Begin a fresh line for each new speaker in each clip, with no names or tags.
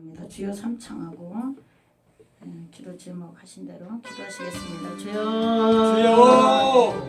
바랍니다. 주여 삼창하고 기도 제목 하신 대로 기도하시겠습니다. 주여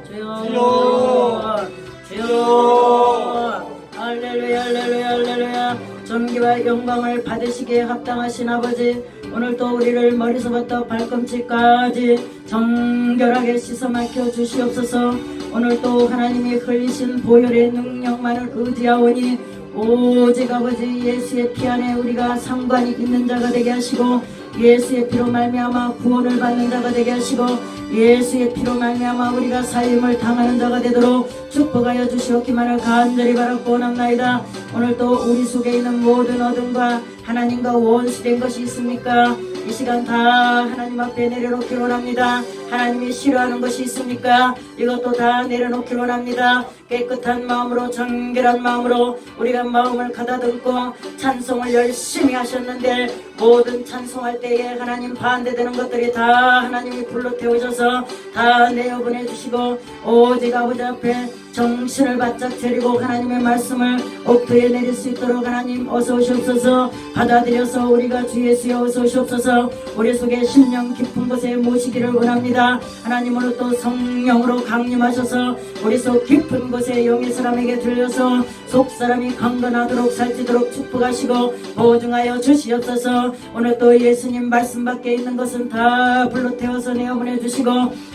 주여 주여 주여 할렐루야 할렐루야 할렐루야. 존귀와 영광을 받으시기에 합당하신 아버지, 오늘도 우리를 머리서부터 발꿈치까지 정결하게 씻어 막혀 주시옵소서. 오늘도 하나님이 흘리신 보혈의 능력만을 의지하오니 오직 아버지 예수의 피 안에 우리가 상관이 있는 자가 되게 하시고, 예수의 피로 말미암아 구원을 받는 자가 되게 하시고, 예수의 피로 말미암아 우리가 사임을 당하는 자가 되도록 축복하여 주시옵기만을 간절히 바라고 원합나이다. 오늘도 우리 속에 있는 모든 어둠과 하나님과 원수된 것이 있습니까? 이 시간 다 하나님 앞에 내려놓기를 원합니다. 하나님이 싫어하는 것이 있습니까? 이것도 다 내려놓기를 원합니다. 깨끗한 마음으로 정결한 마음으로 우리가 마음을 가다듬고 찬송을 열심히 하셨는데, 모든 찬송할 때에 하나님 반대되는 것들이 다 하나님이 불러 태우셔서 다 내어보내 주시고, 오직 아버지 앞에 정신을 바짝 차리고 하나님의 말씀을 옥토에 내릴 수 있도록 하나님 어서 오시옵소서. 받아들여서 우리가 주 예수여 어서 오시옵소서. 우리 속에 심령 깊은 곳에 모시기를 원합니다. 하나님 오늘 또 성령으로 강림하셔서 우리 속 깊은 곳에 영의 사람에게 들려서 속 사람이 강건하도록 살찌도록 축복하시고 보증하여 주시옵소서. 오늘 또 예수님 말씀 밖에 있는 것은 다 불러 태워서 내어보내 주시고,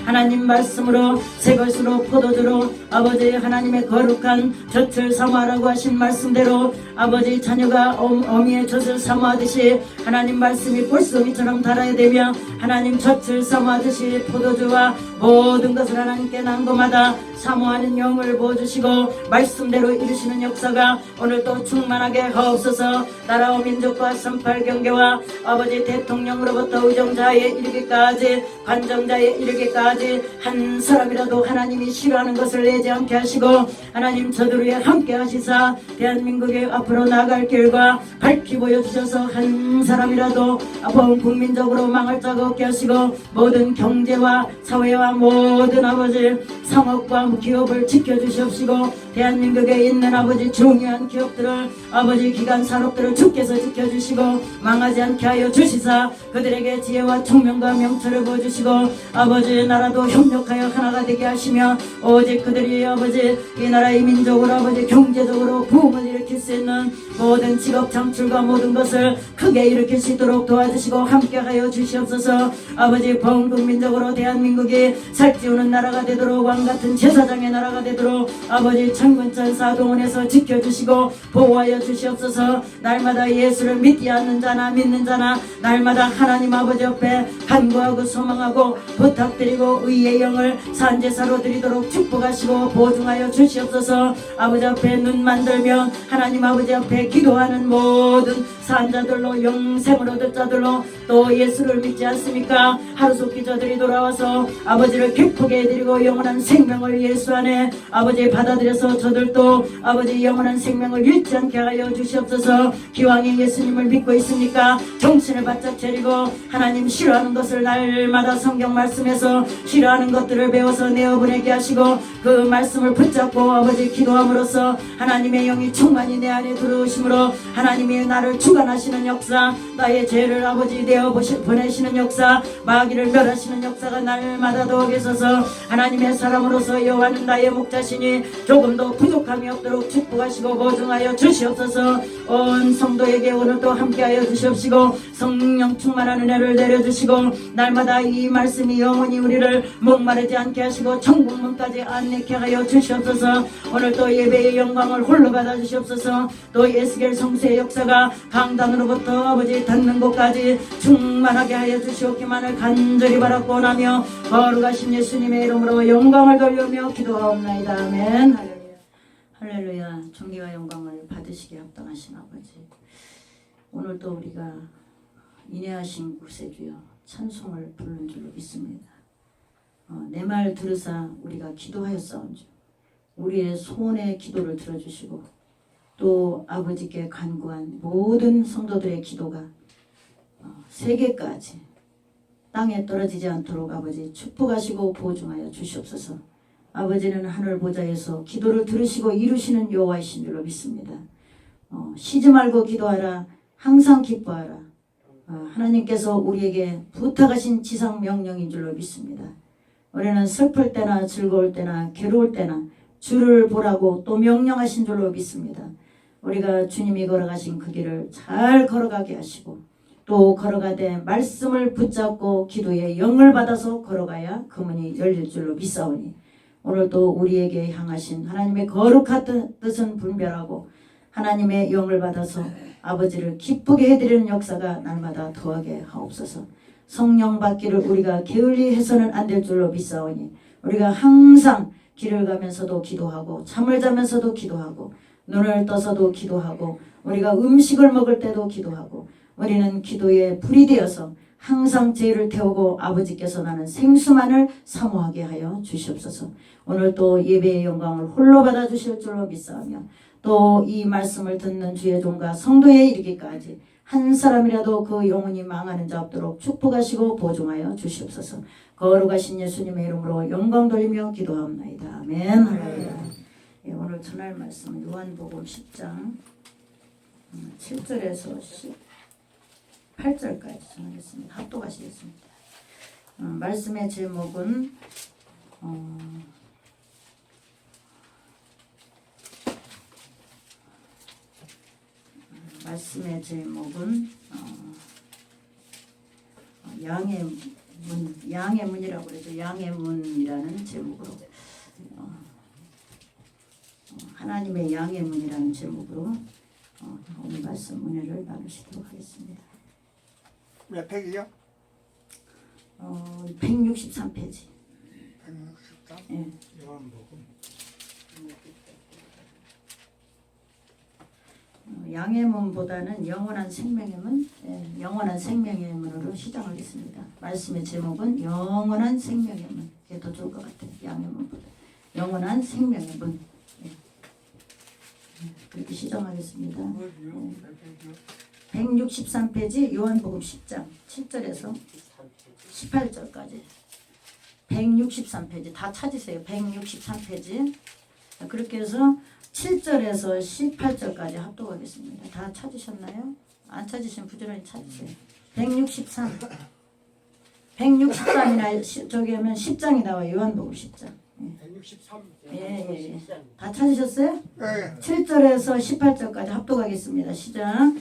하나님 말씀으로 새 것으로 포도주로 아버지 하나님의 거룩한 젖을 사모하라고 하신 말씀대로 아버지 자녀가 어미의 젖을 사모하듯이 하나님 말씀이 꿀송이처럼 달아야 되며, 하나님 젖을 사모하듯이 포도주와 모든 것을 하나님께 난고마다 사모하는 영을 부어주시고 말씀대로 이루시는 역사가 오늘도 충만하게 하옵소서. 나라와 민족과 38 경계와 아버지 대통령으로부터 의정자에 이르기까지 관정자에 이르기까지 한 사람이라도 하나님이 싫어하는 것을 내지 않게 하시고, 하나님 저들 위에 함께 하시사 대한민국의 앞으로 나갈 길과 밝히 보여주셔서 한 사람이라도 본 국민적으로 망할 자가 없게 하시고, 모든 경제와 사회와 모든 아버지 상업과 기업을 지켜주시옵시고, 대한민국에 있는 아버지 중요한 기업들을 아버지 기관 산업들을 주께서 지켜주시고 망하지 않게 하여 주시사 그들에게 지혜와 총명과 명철을 부어주시고, 아버지 나라도 협력하여 하나가 되게 하시며, 오직 그들이 아버지 이 나라의 민족으로 아버지 경제적으로 부흥을 일으킬 수 있는 모든 직업 창출과 모든 것을 크게 일으킬 수 있도록 도와주시고 함께하여 주시옵소서. 아버지 범국민적으로 대한민국이 살찌우는 나라가 되도록 왕같은 제사장의 나라가 되도록 아버지 천군천 사동원에서 지켜주시고 보호하여 주시옵소서. 날마다 예수를 믿지 않는 자나 믿는 자나 날마다 하나님 아버지 옆에 간구하고 소망하고 부탁드리고 의의 영을 산제사로 드리도록 축복하시고 보증하여 주시옵소서. 아버지 앞에 눈만 들면 하나님 아버지 앞에 기도하는 모든 산자들로 영생을 얻을 자들로 또 예수를 믿지 않습니까? 하루속히 저들이 돌아와서 아버지를 기쁘게 해드리고 영원한 생명을 예수 안에 아버지 받아들여서 저들도 아버지 영원한 생명을 잃지 않게 하여 주시옵소서. 기왕에 예수님을 믿고 있으니까 정신을 바짝 차리고 하나님 싫어하는 것을 날마다 성경 말씀에서 싫어하는 것들을 배워서 내어보내게 하시고 그 말씀을 붙잡고 아버지 기도함으로써 하나님의 영이 충만히 내 안에 들어오심으로 하나님이 나를 주관하시는 역사, 나의 죄를 아버지 내어 보내시는 역사, 마귀를 멸하시는 역사가 날마다 더하게 있어서 하나님의 사람으로서 여호와는 나의 목자시니 조금도 부족함이 없도록 축복하시고 보증하여 주시옵소서. 온 성도에게 오늘도 함께하여 주시옵시고 성령 충만한 은혜를 내려주시고 날마다 이 말씀이 영원히 우리를 목마르지 않게 하시고 천국문까지 안내케 하여 주시옵소서. 오늘도 예배의 영광을 홀로 받아 주시옵소서. 또 예수겔 성수의 역사가 강단으로부터 아버지 닿는 곳까지 충만하게 하여 주시옵기만을 간절히 바라고 원하며 거룩하신 예수님의 이름으로 영광을 돌리며 기도하옵나이다. 아멘. 할렐루야. 할렐루야. 존귀와 영광을 받으시기에 합당하신 아버지, 오늘도 우리가 인내하신 구세주여 찬송을 부르는 줄로 믿습니다. 내 말 들으사 우리가 기도하였사온즉 우리의 소원의 기도를 들어주시고 또 아버지께 간구한 모든 성도들의 기도가 세계까지 땅에 떨어지지 않도록 아버지 축복하시고 보증하여 주시옵소서. 아버지는 하늘 보좌에서 기도를 들으시고 이루시는 여호와이신 줄로 믿습니다. 쉬지 말고 기도하라. 항상 기뻐하라. 하나님께서 우리에게 부탁하신 지상 명령인 줄로 믿습니다. 우리는 슬플 때나 즐거울 때나 괴로울 때나 주를 보라고 또 명령하신 줄로 믿습니다. 우리가 주님이 걸어가신 그 길을 잘 걸어가게 하시고 또 걸어가되 말씀을 붙잡고 기도에 영을 받아서 걸어가야 그 문이 열릴 줄로 믿사오니 오늘도 우리에게 향하신 하나님의 거룩한 뜻은 분별하고 하나님의 영을 받아서 아버지를 기쁘게 해드리는 역사가 날마다 더하게 하옵소서. 성령 받기를 우리가 게을리 해서는 안 될 줄로 믿사오니 우리가 항상 길을 가면서도 기도하고 잠을 자면서도 기도하고 눈을 떠서도 기도하고 우리가 음식을 먹을 때도 기도하고 우리는 기도에 불이 되어서 항상 죄를 태우고 아버지께서 나는 생수만을 사모하게 하여 주시옵소서. 오늘 또 예배의 영광을 홀로 받아주실 줄로 믿사오며 또 이 말씀을 듣는 주의 종과 성도에 이르기까지 한 사람이라도 그 영혼이 망하는 자 없도록 축복하시고 보존하여 주시옵소서. 거룩하신 예수님의 이름으로 영광 돌리며 기도합나이다. 아멘. 할렐루야. 예, 오늘 전할 말씀은 요한복음 10장 7절에서 18절까지 전하겠습니다. 합독하시겠습니다. 말씀의 제목은 양의 문이라고 그러죠. 양의 문이라는 제목으로 하나님의 양의 문이라는 제목으로 오늘 말씀 은혜를 나누시도록 하겠습니다.
몇 팩이요?
163페이지.
163?
예.
요한복음.
양의 문보다는 영원한 생명의 문, 영원한 생명의 문으로 시작하겠습니다. 말씀의 제목은 영원한 생명의 문. 이게 더 좋을 것 같아요. 양의 문보다 영원한 생명의 문. 그렇게 시작하겠습니다. 163페이지 요한복음 10장 7절에서 18절까지 163페이지 다 찾으세요. 163페이지 그렇게 해서 7절에서 18절까지 합독하겠습니다. 다 찾으셨나요? 안 찾으시면 부지런히 찾으세요. 163이나 저기 하면 10장이 나와요. 요한복음 10장.
163.
예. 다 찾으셨어요?
네.
7절에서 18절까지 합독하겠습니다. 시작.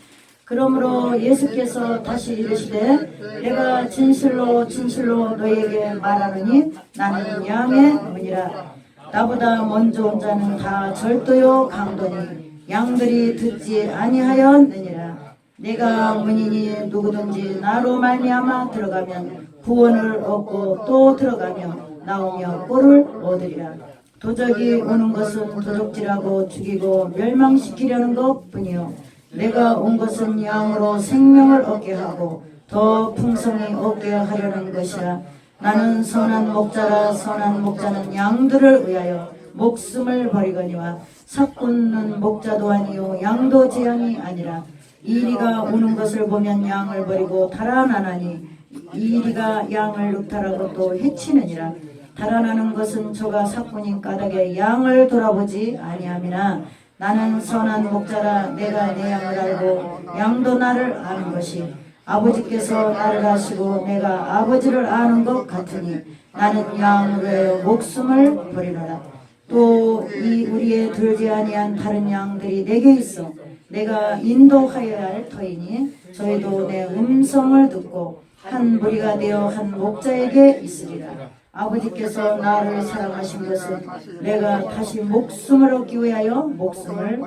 그러므로 예수께서 다시 이르시되 내가 진실로 진실로 너희에게 말하노니 나는 양의 문이라. 나보다 먼저 온 자는 다 절도요 강도니 양들이 듣지 아니하였느니라. 내가 문이니 누구든지 나로 말미암아 들어가면 구원을 얻고 또 들어가며 나오며 꼴을 얻으리라. 도적이 오는 것은 도적질하고 죽이고 멸망시키려는 것뿐이요 내가 온 것은 양으로 생명을 얻게 하고 더 풍성히 얻게 하려는 것이라. 나는 선한 목자라. 선한 목자는 양들을 위하여 목숨을 버리거니와 삭군는 목자도 아니요 양도 재앙이 아니라. 이리가 오는 것을 보면 양을 버리고 달아나나니 이리가 양을 늑탈하고 또 해치느니라. 달아나는 것은 저가 삭군인 까닭에 양을 돌아보지 아니함이나 나는 선한 목자라. 내가 내 양을 알고 양도 나를 아는 것이 아버지께서 나를 아시고 내가 아버지를 아는 것 같으니 나는 양을 위하여 목숨을 버리노라. 또 이 우리의 들지 아니한 다른 양들이 내게 있어 내가 인도하여야 할 터이니 저희도 내 음성을 듣고 한 무리가 되어 한 목자에게 있으리라. 아버지께서 나를 사랑하신 것은 내가 다시 목숨을 얻기 위하여 목숨을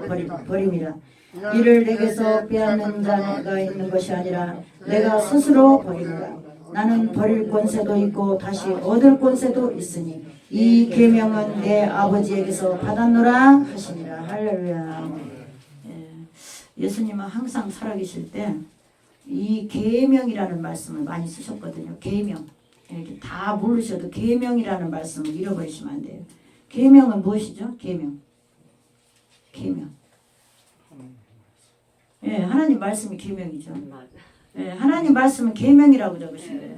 버림이라. 이를 내게서 빼앗는 자가 있는 것이 아니라 내가 스스로 버리노라. 나는 버릴 권세도 있고 다시 얻을 권세도 있으니 이 계명은 내 아버지에게서 받았노라 하시니라. 할렐루야. 예수님은 항상 살아계실 때 이 계명이라는 말씀을 많이 쓰셨거든요. 계명. 이렇게 다 모르셔도 계명이라는 말씀을 잃어버리시면 안 돼요. 계명은 무엇이죠? 계명. 예, 하나님 말씀이 계명이죠. 예, 하나님 말씀은 계명이라고 적으신 거예요.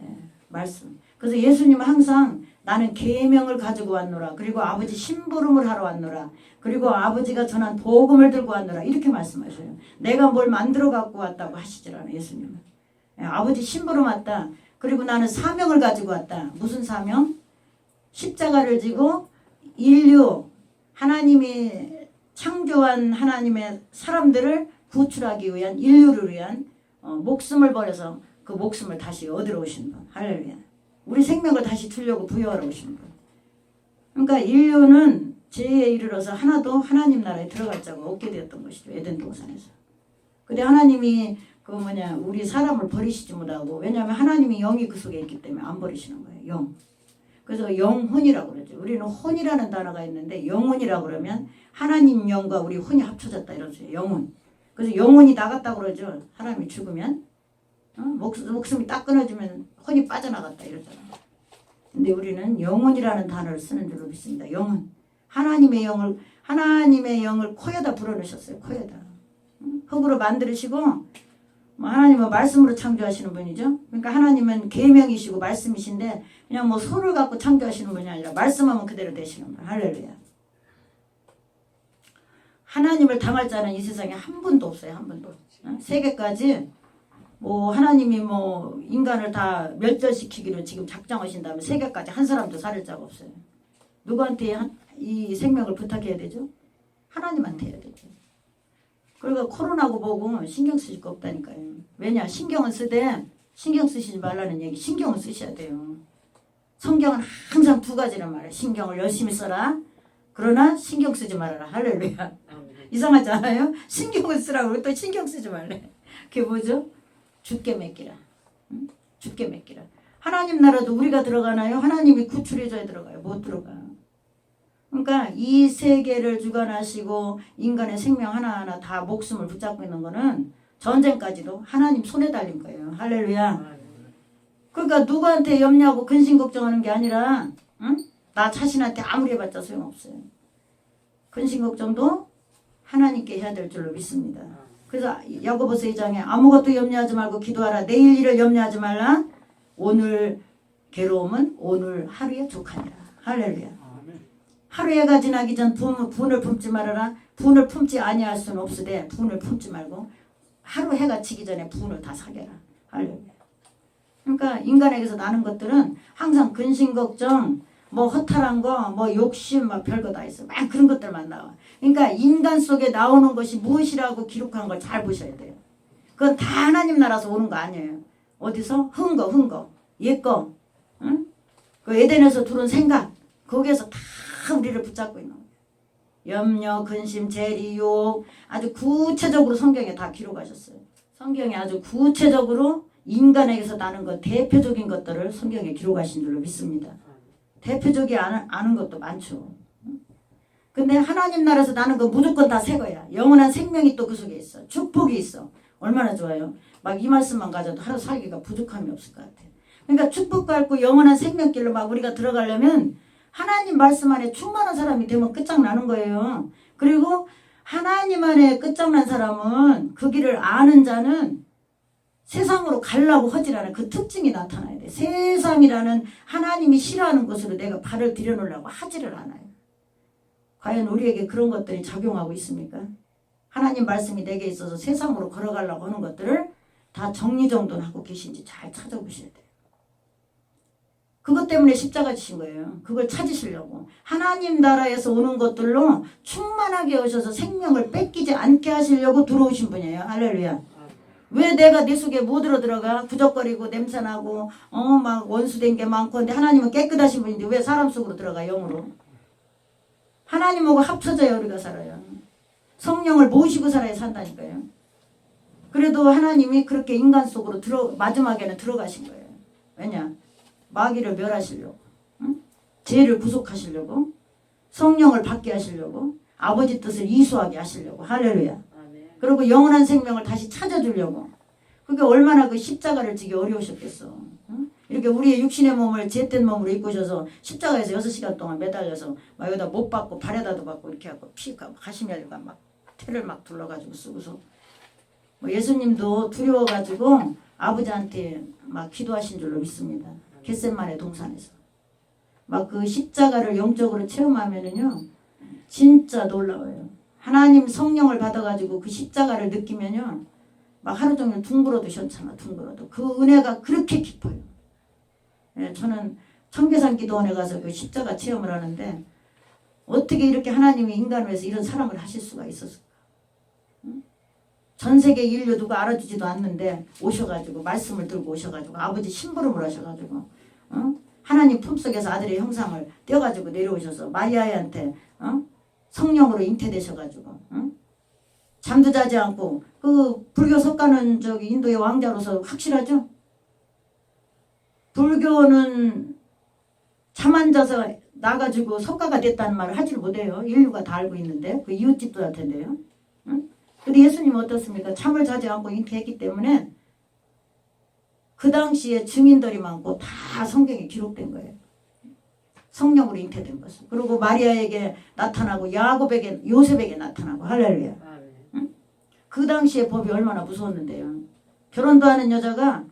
예, 말씀. 그래서 예수님은 항상 나는 계명을 가지고 왔노라. 그리고 아버지 심부름을 하러 왔노라. 그리고 아버지가 전한 복음을 들고 왔노라. 이렇게 말씀하셔요. 내가 뭘 만들어 갖고 왔다고 하시질 않아요. 예수님은. 아버지 심부름 왔다. 그리고 나는 사명을 가지고 왔다. 무슨 사명? 십자가를 지고 인류 하나님이 창조한 하나님의 사람들을 구출하기 위한 인류를 위한 목숨을 버려서 그 목숨을 다시 얻으러 오신 분. 할렐루야. 우리 생명을 다시 주려고 부여하러 오신 분. 그러니까 인류는 죄에 이르러서 하나도 하나님 나라에 들어갈 자가 없게 되었던 것이죠. 에덴 동산에서. 근데 하나님이 우리 사람을 버리시지 못하고, 왜냐하면 하나님이 영이 그 속에 있기 때문에 안 버리시는 거예요. 영. 그래서 영혼이라고 그러죠. 우리는 혼이라는 단어가 있는데 영혼이라고 그러면 하나님 영과 우리 혼이 합쳐졌다 이러죠. 영혼. 그래서 영혼이 나갔다고 그러죠. 사람이 죽으면. 목숨이 딱 끊어지면 혼이 빠져나갔다 이러잖아요. 근데 우리는 영혼이라는 단어를 쓰는 줄로 믿습니다. 영혼. 하나님의 영을 코에다 불어넣으셨어요. 코에다. 흙으로 만드시고, 하나님은 말씀으로 창조하시는 분이죠. 그러니까 하나님은 계명이시고 말씀이신데 그냥 손을 갖고 창조하시는 분이 아니라 말씀하면 그대로 되시는 분. 할렐루야. 하나님을 당할 자는 이 세상에 한 분도 없어요. 한 분도. 세계까지 하나님이 인간을 다 멸절시키기로 지금 작정하신다면 세계까지 한 사람도 살을 자가 없어요. 누구한테 이 생명을 부탁해야 되죠? 하나님한테 해야 되죠. 그러니까 코로나고 보고 신경 쓰실 거 없다니까요. 왜냐? 신경은 쓰되 신경 쓰시지 말라는 얘기. 신경을 쓰셔야 돼요. 성경은 항상 두 가지란 말이에요. 신경을 열심히 써라. 그러나 신경 쓰지 말아라. 할렐루야. 이상하지 않아요? 신경을 쓰라고 또 신경 쓰지 말래. 그게 뭐죠? 죽게 맡기라. 죽게 맡기라. 하나님 나라도 우리가 들어가나요? 하나님이 구출해줘야 들어가요. 못 들어가. 그러니까 이 세계를 주관하시고 인간의 생명 하나하나 다 목숨을 붙잡고 있는 거는 전쟁까지도 하나님 손에 달린 거예요. 할렐루야. 그러니까 누구한테 염려하고 근심 걱정하는 게 아니라 나 자신한테 아무리 해봤자 소용없어요. 근심 걱정도 하나님께 해야 될 줄로 믿습니다. 그래서 야고보서 2장에 아무것도 염려하지 말고 기도하라. 내일 일을 염려하지 말라. 오늘 괴로움은 오늘 하루에 족하니라. 할렐루야. 하루해가 지나기 전 분을 품지 말아라. 분을 품지 아니할 수는 없으되 분을 품지 말고 하루 해가 지기 전에 분을 다 사겨라. 할렐루야. 그러니까 인간에게서 나는 것들은 항상 근심 걱정, 허탈한 거, 욕심, 별거 다 있어. 막 그런 것들만 나와. 그러니까 인간 속에 나오는 것이 무엇이라고 기록한 걸 잘 보셔야 돼요. 그건 다 하나님 나라에서 오는 거 아니에요. 어디서? 흥 거. 옛 거. 응? 그 에덴에서 들어온 생각. 거기에서 다 우리를 붙잡고 있는 거예요. 염려, 근심, 재리, 욕. 아주 구체적으로 성경에 다 기록하셨어요. 성경에 아주 구체적으로 인간에게서 나는 것, 대표적인 것들을 성경에 기록하신 줄로 믿습니다. 대표적이 아는 것도 많죠. 근데 하나님 나라에서 나는 거 무조건 다 새 거야. 영원한 생명이 또 그 속에 있어. 축복이 있어. 얼마나 좋아요. 막 이 말씀만 가져도 하루 살기가 부족함이 없을 것 같아요. 그러니까 축복 갖고 영원한 생명길로 막 우리가 들어가려면 하나님 말씀 안에 충만한 사람이 되면 끝장나는 거예요. 그리고 하나님 안에 끝장난 사람은 그 길을 아는 자는 세상으로 가려고 하질 않아요. 그 특징이 나타나야 돼. 세상이라는 하나님이 싫어하는 곳으로 내가 발을 들여놓으려고 하지를 않아요. 과연 우리에게 그런 것들이 작용하고 있습니까? 하나님 말씀이 내게 있어서 세상으로 걸어가려고 하는 것들을 다 정리정돈하고 계신지 잘 찾아보셔야 돼요. 그것 때문에 십자가 지신 거예요. 그걸 찾으시려고. 하나님 나라에서 오는 것들로 충만하게 오셔서 생명을 뺏기지 않게 하시려고 들어오신 분이에요. 할렐루야. 왜 내가 내 속에 못 들어가? 구적거리고 냄새나고 막 원수된 게 많고. 근데 하나님은 깨끗하신 분인데 왜 사람 속으로 들어가? 영으로. 하나님하고 합쳐져야 우리가 살아요. 성령을 모시고 살아야 산다니까요. 그래도 하나님이 그렇게 인간 속으로 마지막에는 들어가신 거예요. 왜냐? 마귀를 멸하시려고, 죄를 구속하시려고, 성령을 받게 하시려고, 아버지 뜻을 이수하게 하시려고. 할렐루야. 그리고 영원한 생명을 다시 찾아주려고. 그게 얼마나 그 십자가를 지기 어려우셨겠어. 이렇게 우리의 육신의 몸을 죄된 몸으로 입고 오셔서 십자가에서 6시간 동안 매달려서 막 여기다 못 받고 발에다도 받고 이렇게 하고 피가 가시면가 막 태를 막 둘러가지고 쓰고서 예수님도 두려워가지고 아버지한테 막 기도하신 줄로 믿습니다. 겟세마네 동산에서. 막 그 십자가를 영적으로 체험하면은요 진짜 놀라워요. 하나님 성령을 받아가지고 그 십자가를 느끼면요 막 하루 종일 둥그러도 시원찮아. 둥그러도 그 은혜가 그렇게 깊어요. 예, 저는 청계산 기도원에 가서 그 십자가 체험을 하는데 어떻게 이렇게 하나님이 인간을 위해서 이런 사랑을 하실 수가 있었을까? 응? 전 세계 인류 누가 알아주지도 않는데 오셔가지고 말씀을 들고 오셔가지고 아버지 심부름을 하셔가지고 하나님 품속에서 아들의 형상을 떼어가지고 내려오셔서 마리아한테 성령으로 잉태되셔가지고 잠도 자지 않고 그 불교 석가는 저기 인도의 왕자로서 확실하죠? 불교는 잠 안 자서 나가지고 석가가 됐다는 말을 하질 못해요. 인류가 다 알고 있는데 그 이웃집도 할 텐데요. 근데 예수님은 어떻습니까? 잠을 자지 않고 잉태했기 때문에 그 당시에 증인들이 많고 다 성경에 기록된 거예요. 성령으로 잉태된 것을. 그리고 마리아에게 나타나고 야곱에게 요셉에게 나타나고 할렐루야. 응? 그 당시에 법이 얼마나 무서웠는데요. 결혼도 하는 여자가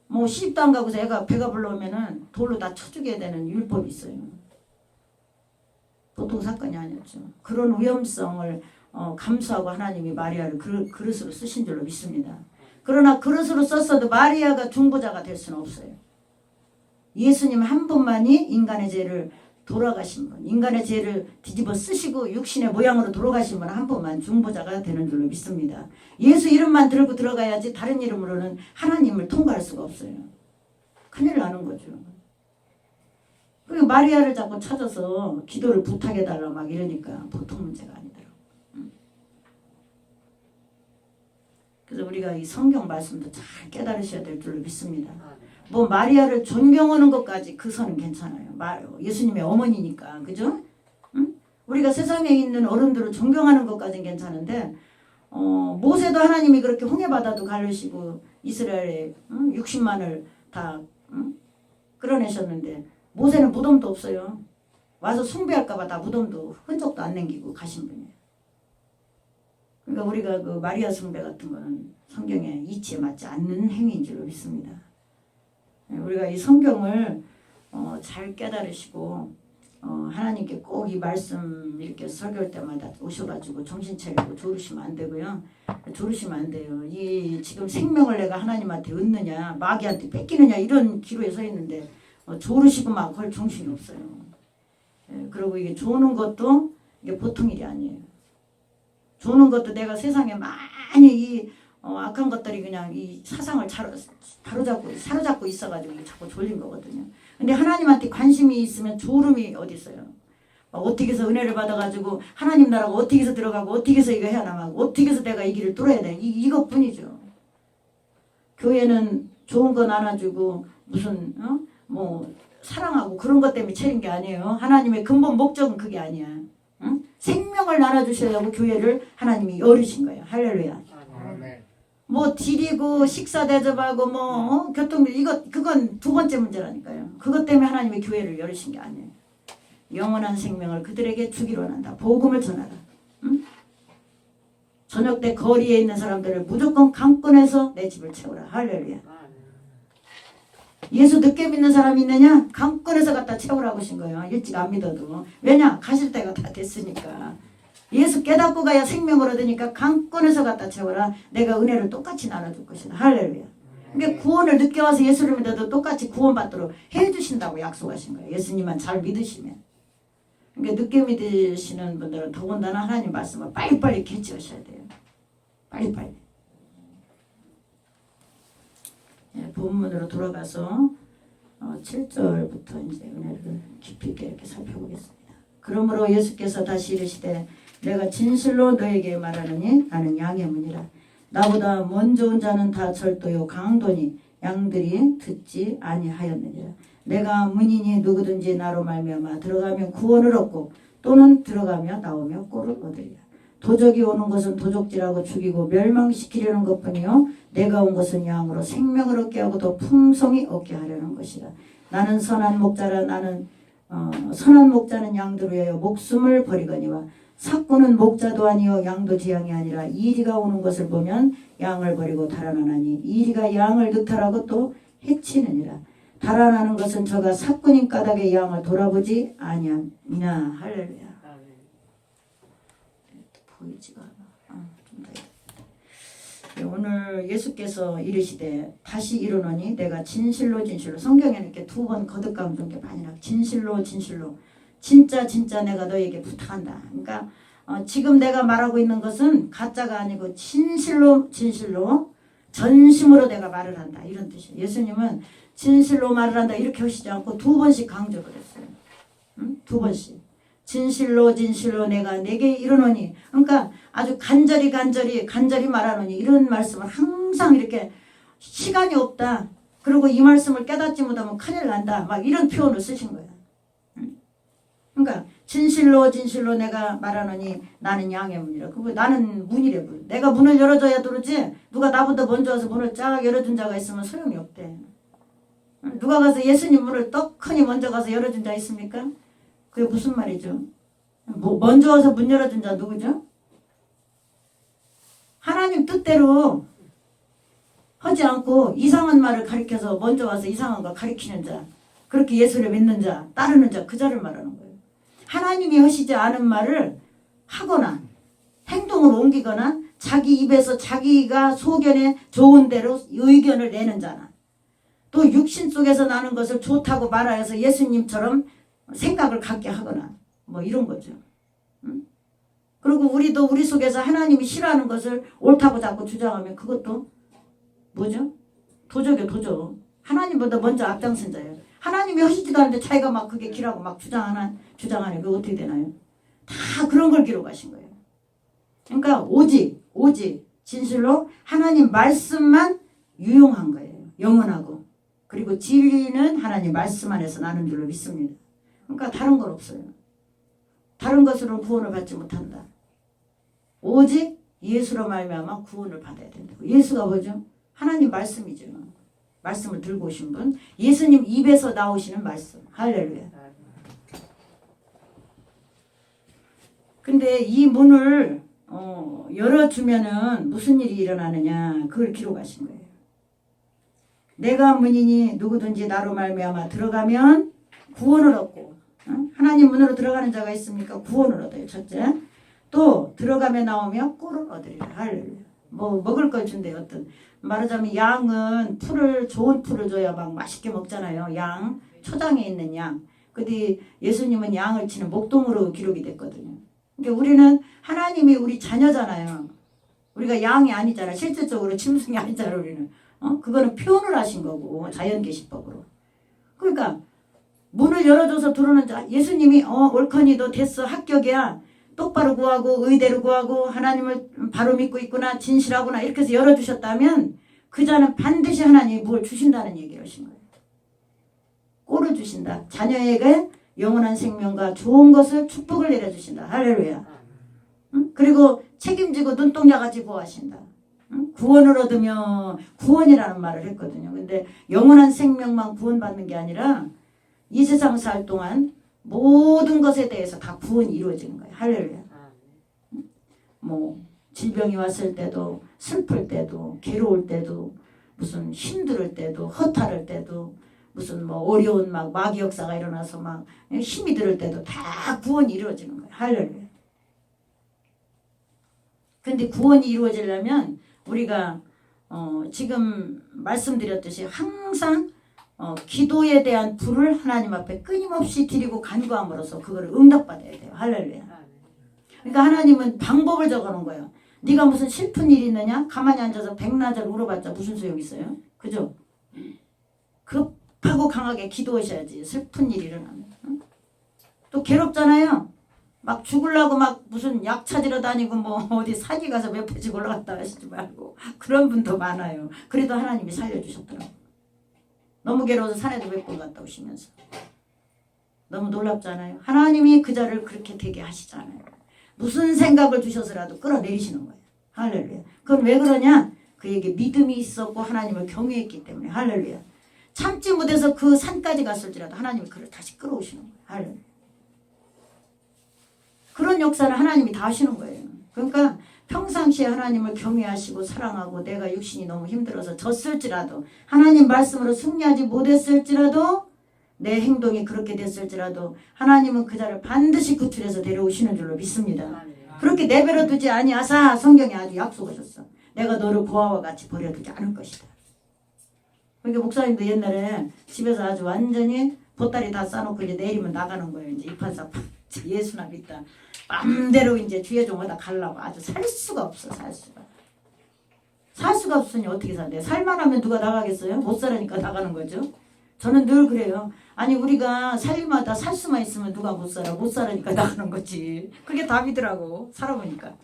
뭐 시집도 안 가고서 애가 배가 불러오면은 돌로 다 쳐 죽여야 되는 율법이 있어요. 보통 사건이 아니었죠. 그런 위험성을 감수하고 하나님이 마리아를 그릇으로 쓰신 줄로 믿습니다. 그러나 그릇으로 썼어도 마리아가 중보자가 될 수는 없어요. 예수님 한 분만이 인간의 죄를 돌아가신 분, 인간의 죄를 뒤집어 쓰시고 육신의 모양으로 돌아가신 분 한 분만 중보자가 되는 줄로 믿습니다. 예수 이름만 들고 들어가야지 다른 이름으로는 하나님을 통과할 수가 없어요. 큰일 나는 거죠. 그리고 마리아를 자꾸 찾아서 기도를 부탁해달라 막 이러니까 보통 문제가 아니더라고요. 그래서 우리가 이 성경 말씀도 잘 깨달으셔야 될 줄로 믿습니다. 뭐 마리아를 존경하는 것까지 그 선은 괜찮아요. 예수님의 어머니니까. 그죠? 응? 우리가 세상에 있는 어른들을 존경하는 것까지는 괜찮은데 모세도 하나님이 그렇게 홍해바다도 가르시고 이스라엘에 60만을 다 끌어내셨는데 모세는 무덤도 없어요. 와서 숭배할까봐 다 무덤도 흔적도 안 남기고 가신 분이에요. 그러니까 우리가 그 마리아 숭배 같은 거는 성경의 이치에 맞지 않는 행위인 줄로 믿습니다. 우리가 이 성경을 잘 깨달으시고 하나님께 꼭 이 말씀 이렇게 설교할 때마다 오셔가지고 정신 차리고 조르시면 안 되고요. 조르시면 안 돼요. 이 지금 생명을 내가 하나님한테 얻느냐 마귀한테 뺏기느냐 이런 기로에 서 있는데 조르시고 막 할 정신이 없어요. 그리고 이게 조는 것도 이게 보통 일이 아니에요. 조는 것도 내가 세상에 많이 이 악한 것들이 그냥 이 사상을 사로잡고 있어가지고 자꾸 졸린 거거든요. 근데 하나님한테 관심이 있으면 졸음이 어디 있어요? 어떻게 해서 은혜를 받아가지고 하나님 나라가 어떻게 해서 들어가고 어떻게 해서 이거 해야 나가고 어떻게 해서 내가 이 길을 뚫어야 돼? 이것뿐이죠. 교회는 좋은 거 나눠주고 무슨 뭐 사랑하고 그런 것 때문에 차린 게 아니에요. 하나님의 근본 목적은 그게 아니야. 응? 생명을 나눠주시려고 교회를 하나님이 열으신 거예요. 할렐루야. 뭐 드리고 식사 대접하고 뭐 교통비 그건 두 번째 문제라니까요. 그것 때문에 하나님이 교회를 열으신 게 아니에요. 영원한 생명을 그들에게 주기로 한다. 복음을 전하라. 응? 저녁 때 거리에 있는 사람들을 무조건 강권해서 내 집을 채우라. 할렐루야. 예수 늦게 믿는 사람이 있느냐? 강권해서 갖다 채우라고 하신 거예요. 일찍 안 믿어도. 왜냐? 가실 때가 다 됐으니까. 예수 깨닫고 가야 생명을 얻으니까 강권해서 갖다 채워라. 내가 은혜를 똑같이 나눠줄 것이다. 할렐루야. 그러니까 구원을 늦게 와서 예수를 믿어도 똑같이 구원받도록 해주신다고 약속하신 거예요. 예수님만 잘 믿으시면. 그러니까 늦게 믿으시는 분들은 더군다나 하나님 말씀을 빨리빨리 캐치하셔야 돼요. 빨리빨리. 본문으로 돌아가서 7절부터 이제 은혜를 깊이 있게 이렇게 살펴보겠습니다. 그러므로 예수께서 다시 이르시되 내가 진실로 너에게 말하느니 나는 양의 문이라. 나보다 먼저 온 자는 다 절도요 강도니 양들이 듣지 아니하였느니라. 내가 문이니 누구든지 나로 말미암아 들어가면 구원을 얻고 또는 들어가며 나오며 꼴을 얻으리라. 도적이 오는 것은 도적질하고 죽이고 멸망시키려는 것뿐이요 내가 온 것은 양으로 생명을 얻게 하고 더 풍성히 얻게 하려는 것이라. 나는 선한 목자라. 나는 선한 목자는 양들을 위하여 목숨을 버리거니와 삭구는 목자도 아니요 양도 지양이 아니라 이리가 오는 것을 보면 양을 버리고 달아나나니 이리가 양을 늑탈하고 또 해치느니라. 달아나는 것은 저가 사꾼인 까닭의 양을 돌아보지 아니하냐. 할렐루야. 보이지가 않아. 좀 더. 네, 오늘 예수께서 이르시되 다시 이르노니 내가 진실로 진실로, 성경에는 이렇게 두 번 거듭감 좀 많이 나와. 진실로 진실로, 진짜 내가 너에게 부탁한다. 그러니까 지금 내가 말하고 있는 것은 가짜가 아니고 진실로 전심으로 내가 말을 한다, 이런 뜻이에요. 예수님은 진실로 말을 한다 이렇게 하시지 않고 두 번씩 강조를 했어요. 응? 두 번씩. 진실로 내가 내게 이르노니, 그러니까 아주 간절히 말하노니, 이런 말씀을 항상 이렇게 시간이 없다, 그리고 이 말씀을 깨닫지 못하면 큰일 난다, 막 이런 표현을 쓰신 거예요. 그러니까 진실로 내가 말하노니 나는 양의 문이라. 나는 문이래. 내가 문을 열어줘야 들어오지, 누가 나보다 먼저 와서 문을 쫙 열어준 자가 있으면 소용이 없대. 누가 가서 예수님 문을 떡하니 먼저 가서 열어준 자 있습니까? 그게 무슨 말이죠? 먼저 와서 문 열어준 자 누구죠? 하나님 뜻대로 하지 않고 이상한 말을 가리켜서 먼저 와서 이상한 거 가리키는 자, 그렇게 예수를 믿는 자, 따르는 자, 그 자를 말하는 거예요. 하나님이 하시지 않은 말을 하거나 행동으로 옮기거나 자기 입에서 자기가 소견에 좋은 대로 의견을 내는 자나, 또 육신 속에서 나는 것을 좋다고 말하여서 예수님처럼 생각을 갖게 하거나 뭐 이런 거죠. 응? 그리고 우리도 우리 속에서 하나님이 싫어하는 것을 옳다고 자꾸 주장하면 그것도 뭐죠? 도적이요, 도적. 하나님보다 먼저 앞장선 자예요. 하나님이 하시지도 않는데 자기가 막 그게 기라고 막 주장하는 그거 어떻게 되나요? 다 그런 걸 기록하신 거예요. 그러니까 오직 진실로 하나님 말씀만 유용한 거예요. 영원하고. 그리고 진리는 하나님 말씀 안에서 나는 줄로 믿습니다. 그러니까 다른 건 없어요. 다른 것으로는 구원을 받지 못한다. 오직 예수로 말미암아 구원을 받아야 된다고. 예수가 뭐죠? 하나님 말씀이죠. 말씀을 들고 오신 분, 예수님 입에서 나오시는 말씀. 할렐루야. 근데 이 문을 열어주면은 무슨 일이 일어나느냐, 그걸 기록하신 거예요. 내가 문이니 누구든지 나로 말미암아 들어가면 구원을 얻고, 하나님 문으로 들어가는 자가 있습니까? 구원을 얻어요. 첫째. 또 들어가며 나오며 꿀을 얻으리라. 할렐루야. 뭐 먹을 걸 준대요. 어떤 말하자면 양은 좋은 풀을 줘야 막 맛있게 먹잖아요. 양, 초장에 있는 양. 근데 예수님은 양을 치는 목동으로 기록이 됐거든요. 그러니까 우리는 하나님이 우리 자녀잖아요. 우리가 양이 아니잖아. 실질적으로 짐승이 아니잖아. 우리는. 그거는 표현을 하신 거고, 자연계시법으로. 그러니까 문을 열어줘서 들어오는 자, 예수님이 옳거니 너 됐어, 합격이야, 똑바로 구하고 의대로 구하고 하나님을 바로 믿고 있구나, 진실하구나, 이렇게 해서 열어주셨다면 그 자는 반드시 하나님이 뭘 주신다는 얘기를 하신 거예요. 꼴을 주신다. 자녀에게 영원한 생명과 좋은 것을, 축복을 내려주신다. 할렐루야. 응? 그리고 책임지고 눈동자같이 보호하신다. 응? 구원을 얻으며, 구원이라는 말을 했거든요. 근데 영원한 생명만 구원받는 게 아니라 이 세상 살 동안 모든 것에 대해서 다 구원이 이루어지는 거예요. 할렐루야. 뭐 질병이 왔을 때도, 슬플 때도, 괴로울 때도, 무슨 힘들 때도, 허탈할 때도, 무슨 뭐 어려운 막 마귀 역사가 일어나서 막 힘이 들 때도 다 구원이 이루어지는 거예요. 할렐루야. 근데 구원이 이루어지려면 우리가 지금 말씀드렸듯이 항상 기도에 대한 불을 하나님 앞에 끊임없이 드리고 간구함으로써 그거를 응답받아야 돼요. 할렐루야. 그러니까 하나님은 방법을 적어놓은 거예요. 네가 무슨 슬픈 일이 있느냐? 가만히 앉아서 백나절 울어봤자 무슨 소용 있어요? 그죠? 급하고 강하게 기도하셔야지, 슬픈 일이 일어나면. 응? 또 괴롭잖아요. 막 죽으려고 막 무슨 약 찾으러 다니고 뭐 어디 산에 가서 몇 포씩 올라갔다 하시지 말고, 그런 분도 많아요. 그래도 하나님이 살려주셨더라고요. 너무 괴로워서 산에도 몇 번 갔다 오시면서. 너무 놀랍잖아요. 하나님이 그 자를 그렇게 되게 하시잖아요. 무슨 생각을 주셔서라도 끌어내리시는 거예요. 할렐루야. 그건 왜 그러냐? 그에게 믿음이 있었고 하나님을 경외했기 때문에. 할렐루야. 참지 못해서 그 산까지 갔을지라도 하나님이 그를 다시 끌어오시는 거예요. 할렐루야. 그런 역사를 하나님이 다 하시는 거예요. 그러니까 평상시에 하나님을 경외하시고 사랑하고 내가 육신이 너무 힘들어서 졌을지라도 하나님 말씀으로 승리하지 못했을지라도 내 행동이 그렇게 됐을지라도 하나님은 그 자를 반드시 구출해서 데려오시는 줄로 믿습니다. 그렇게 내버려 두지 아니하사 성경에 아주 약속하셨어. 내가 너를 고아와 같이 버려두지 않을 것이다. 그러니까 목사님도 옛날에 집에서 아주 완전히 보따리 다 싸놓고 이제 내리면 나가는 거예요. 이제 이판사 예수나 믿다. 맘대로 이제 주의 종마다 가려고 아주 살 수가 없어. 살 수가 없으니 어떻게 산대? 살만하면 누가 나가겠어요? 못 살으니까 나가는 거죠. 저는 늘 그래요. 아니 우리가 살림하다 살 수만 있으면 누가 못 살아? 못 살으니까 나가는 거지. 그게 답이더라고. 살아보니까.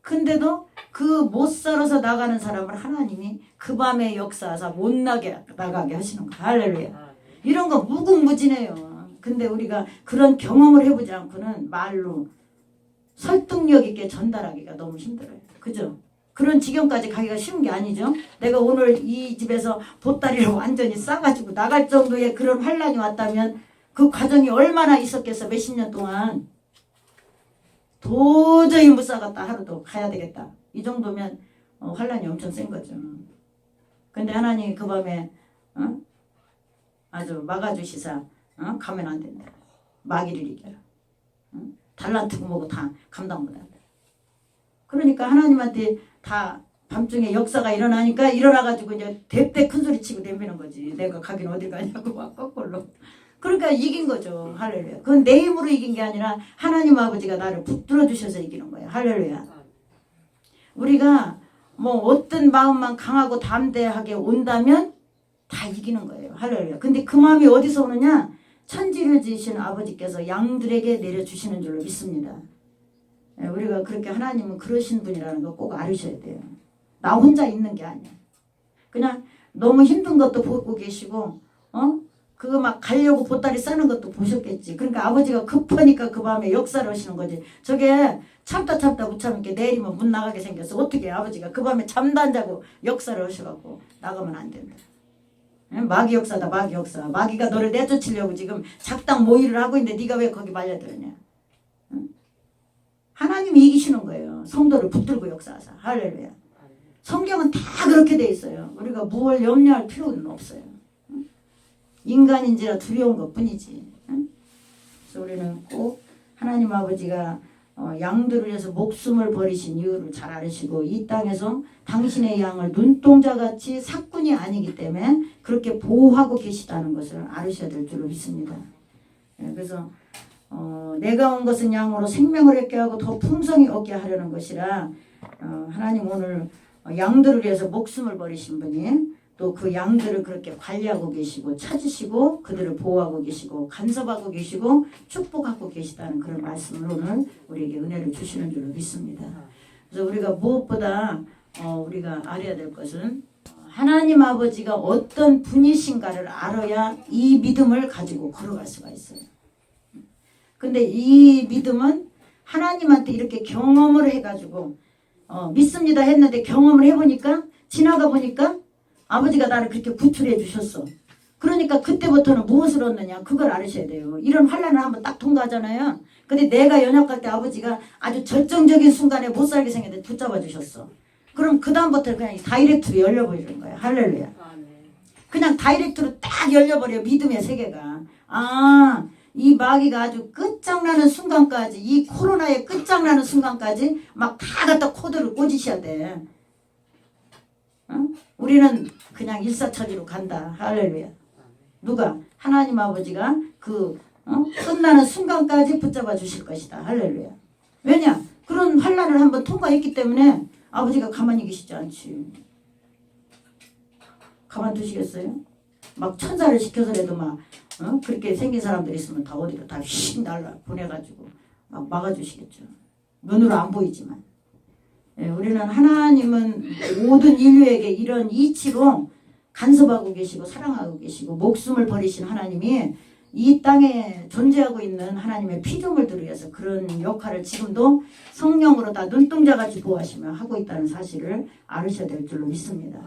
근데도 그 못 살아서 나가는 사람을 하나님이 그 밤에 역사하사 못 나가게 하시는 거야. 할렐루야. 이런 거 무궁무진해요. 근데 우리가 그런 경험을 해보지 않고는 말로 설득력 있게 전달하기가 너무 힘들어요. 그죠? 그런 지경까지 가기가 쉬운 게 아니죠. 내가 오늘 이 집에서 보따리를 완전히 싸가지고 나갈 정도의 그런 환란이 왔다면 그 과정이 얼마나 있었겠어. 몇십 년 동안. 도저히 못 싸갔다. 하루도 가야 되겠다. 이 정도면 환란이 엄청 센 거죠. 근데 하나님이 그 밤에 아주 막아주시사 가면 안 된다. 마귀를 이겨라. 달란트고 뭐고 다 감당 못한다. 그러니까 하나님한테 다 밤중에 역사가 일어나니까 일어나가지고 이제 대대 큰소리 치고 덤비는 거지. 내가 가긴 어딜 가냐고 막 거꾸로. 그러니까 이긴 거죠. 할렐루야. 그건 내 힘으로 이긴 게 아니라 하나님 아버지가 나를 붙들어 주셔서 이기는 거예요. 할렐루야. 우리가 뭐 어떤 마음만 강하고 담대하게 온다면 다 이기는 거예요. 할렐루야. 근데 그 마음이 어디서 오느냐? 천지를 지으신 아버지께서 양들에게 내려주시는 줄로 믿습니다. 우리가 그렇게 하나님은 그러신 분이라는 거 꼭 알으셔야 돼요. 나 혼자 있는 게 아니야. 그냥 너무 힘든 것도 보고 계시고 그거 막 가려고 보따리 싸는 것도 보셨겠지. 그러니까 아버지가 급하니까 그 밤에 역사를 하시는 거지. 저게 참다 못 참게 내리면 문 나가게 생겼어. 어떻게 아버지가 그 밤에 잠도 안 자고 역사를 하셔갖고 나가면 안 된다. 마귀 역사다. 마귀 역사. 마귀가 너를 내쫓으려고 지금 작당 모의를 하고 있는데 네가 왜 거기 말려들었냐. 하나님이 이기시는 거예요. 성도를 붙들고 역사하사. 할렐루야. 성경은 다 그렇게 돼 있어요. 우리가 무엇을 염려할 필요는 없어요. 인간인지라 두려운 것뿐이지. 그래서 우리는 꼭 하나님 아버지가 양들을 위해서 목숨을 버리신 이유를 잘 알으시고 이 땅에서 당신의 양을 눈동자같이 삭군이 아니기 때문에 그렇게 보호하고 계시다는 것을 알으셔야 될 줄로 믿습니다. 그래서 내가 온 것은 양으로 생명을 얻게 하고 더 풍성히 얻게 하려는 것이라 하나님 오늘 양들을 위해서 목숨을 버리신 분이 또 그 양들을 그렇게 관리하고 계시고 찾으시고 그들을 보호하고 계시고 간섭하고 계시고 축복하고 계시다는 그런 말씀을 오늘 우리에게 은혜를 주시는 줄로 믿습니다. 그래서 우리가 무엇보다 우리가 알아야 될 것은 하나님 아버지가 어떤 분이신가를 알아야 이 믿음을 가지고 걸어갈 수가 있어요. 근데 이 믿음은 하나님한테 이렇게 경험을 해가지고 믿습니다 했는데 경험을 해보니까 지나가 보니까 아버지가 나를 그렇게 구출해 주셨어. 그러니까 그때부터는 무엇을 얻느냐 그걸 알으셔야 돼요. 이런 환란을 한번 딱 통과하잖아요. 근데 내가 연약할 때 아버지가 아주 절정적인 순간에 못 살게 생겼는데 붙잡아 주셨어. 그럼 그 다음부터 그냥 다이렉트로 열려버리는 거야. 할렐루야. 그냥 다이렉트로 딱 열려버려. 믿음의 세계가. 이 마귀가 아주 끝장나는 순간까지 이 코로나의 끝장나는 순간까지 막 다 갖다 코드를 꽂으셔야 돼. 우리는 그냥 일사천리로 간다. 할렐루야. 누가? 하나님 아버지가 그 끝나는 순간까지 붙잡아 주실 것이다. 할렐루야. 왜냐? 그런 환란을 한번 통과했기 때문에 아버지가 가만히 계시지 않지. 가만두시겠어요? 막 천사를 시켜서라도 막 그렇게 생긴 사람들 있으면 다 어디로 다 휙 날라 보내가지고 막 막아주시겠죠. 눈으로 안 보이지만. 우리는 하나님은 모든 인류에게 이런 이치로 간섭하고 계시고 사랑하고 계시고 목숨을 버리신 하나님이 이 땅에 존재하고 있는 하나님의 피조물들을 위해서 그런 역할을 지금도 성령으로 다 눈동자같이 보호하시며 하고 있다는 사실을 알으셔야 될 줄로 믿습니다.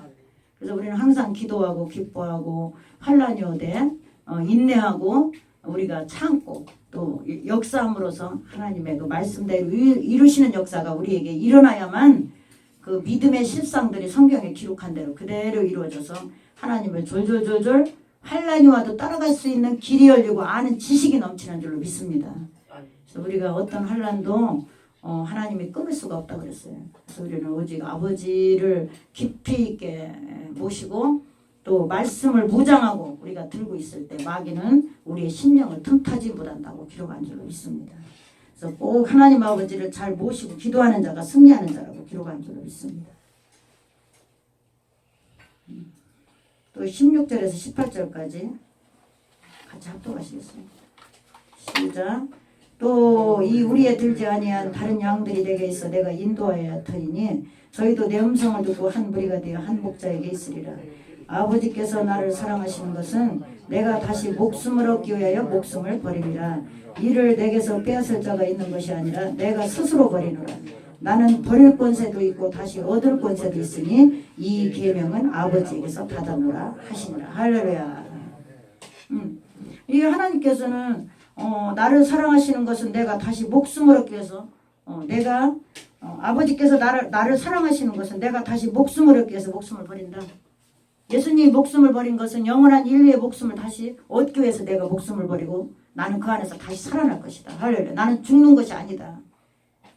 그래서 우리는 항상 기도하고 기뻐하고 환란이 오되 인내하고 우리가 참고 또 역사함으로써 하나님의 그 말씀대로 이루시는 역사가 우리에게 일어나야만 그 믿음의 실상들이 성경에 기록한 대로 그대로 이루어져서 하나님을 졸졸졸졸 환란이 와도 따라갈 수 있는 길이 열리고 아는 지식이 넘치는 줄로 믿습니다. 그래서 우리가 어떤 환란도 하나님이 끊을 수가 없다 그랬어요. 그래서 우리는 오직 아버지를 깊이 있게 모시고 또 말씀을 무장하고 우리가 들고 있을 때 마귀는 우리의 심령을 틈타지 못한다고 기록한 줄로 믿습니다. 그래서 꼭 하나님 아버지를 잘 모시고 기도하는 자가 승리하는 자라고 기록한 줄로 믿습니다. 또 16절에서 18절까지 같이 합독하시겠습니다. 시작. 또 이 우리에 들지 아니한 다른 양들이 내게 있어 내가 인도하여야 터이니 저희도 내 음성을 듣고 한 무리가 되어 한 목자에게 있으리라. 아버지께서 나를 사랑하시는 것은 내가 다시 목숨을 얻기 위하여 목숨을 버리리라. 이를 내게서 빼앗을 자가 있는 것이 아니라 내가 스스로 버리노라. 나는 버릴 권세도 있고 다시 얻을 권세도 있으니 이 계명은 아버지에게서 받아노라 하시니라. 할렐루야. 이 하나님께서는 나를 사랑하시는 것은 내가 다시 목숨을 얻기 위해서 내가 아버지께서 나를 사랑하시는 것은 내가 다시 목숨을 얻기 위해서 목숨을 버린다. 예수님이 목숨을 버린 것은 영원한 인류의 목숨을 다시 얻기 위해서 내가 목숨을 버리고 나는 그 안에서 다시 살아날 것이다. 할렐루야. 나는 죽는 것이 아니다.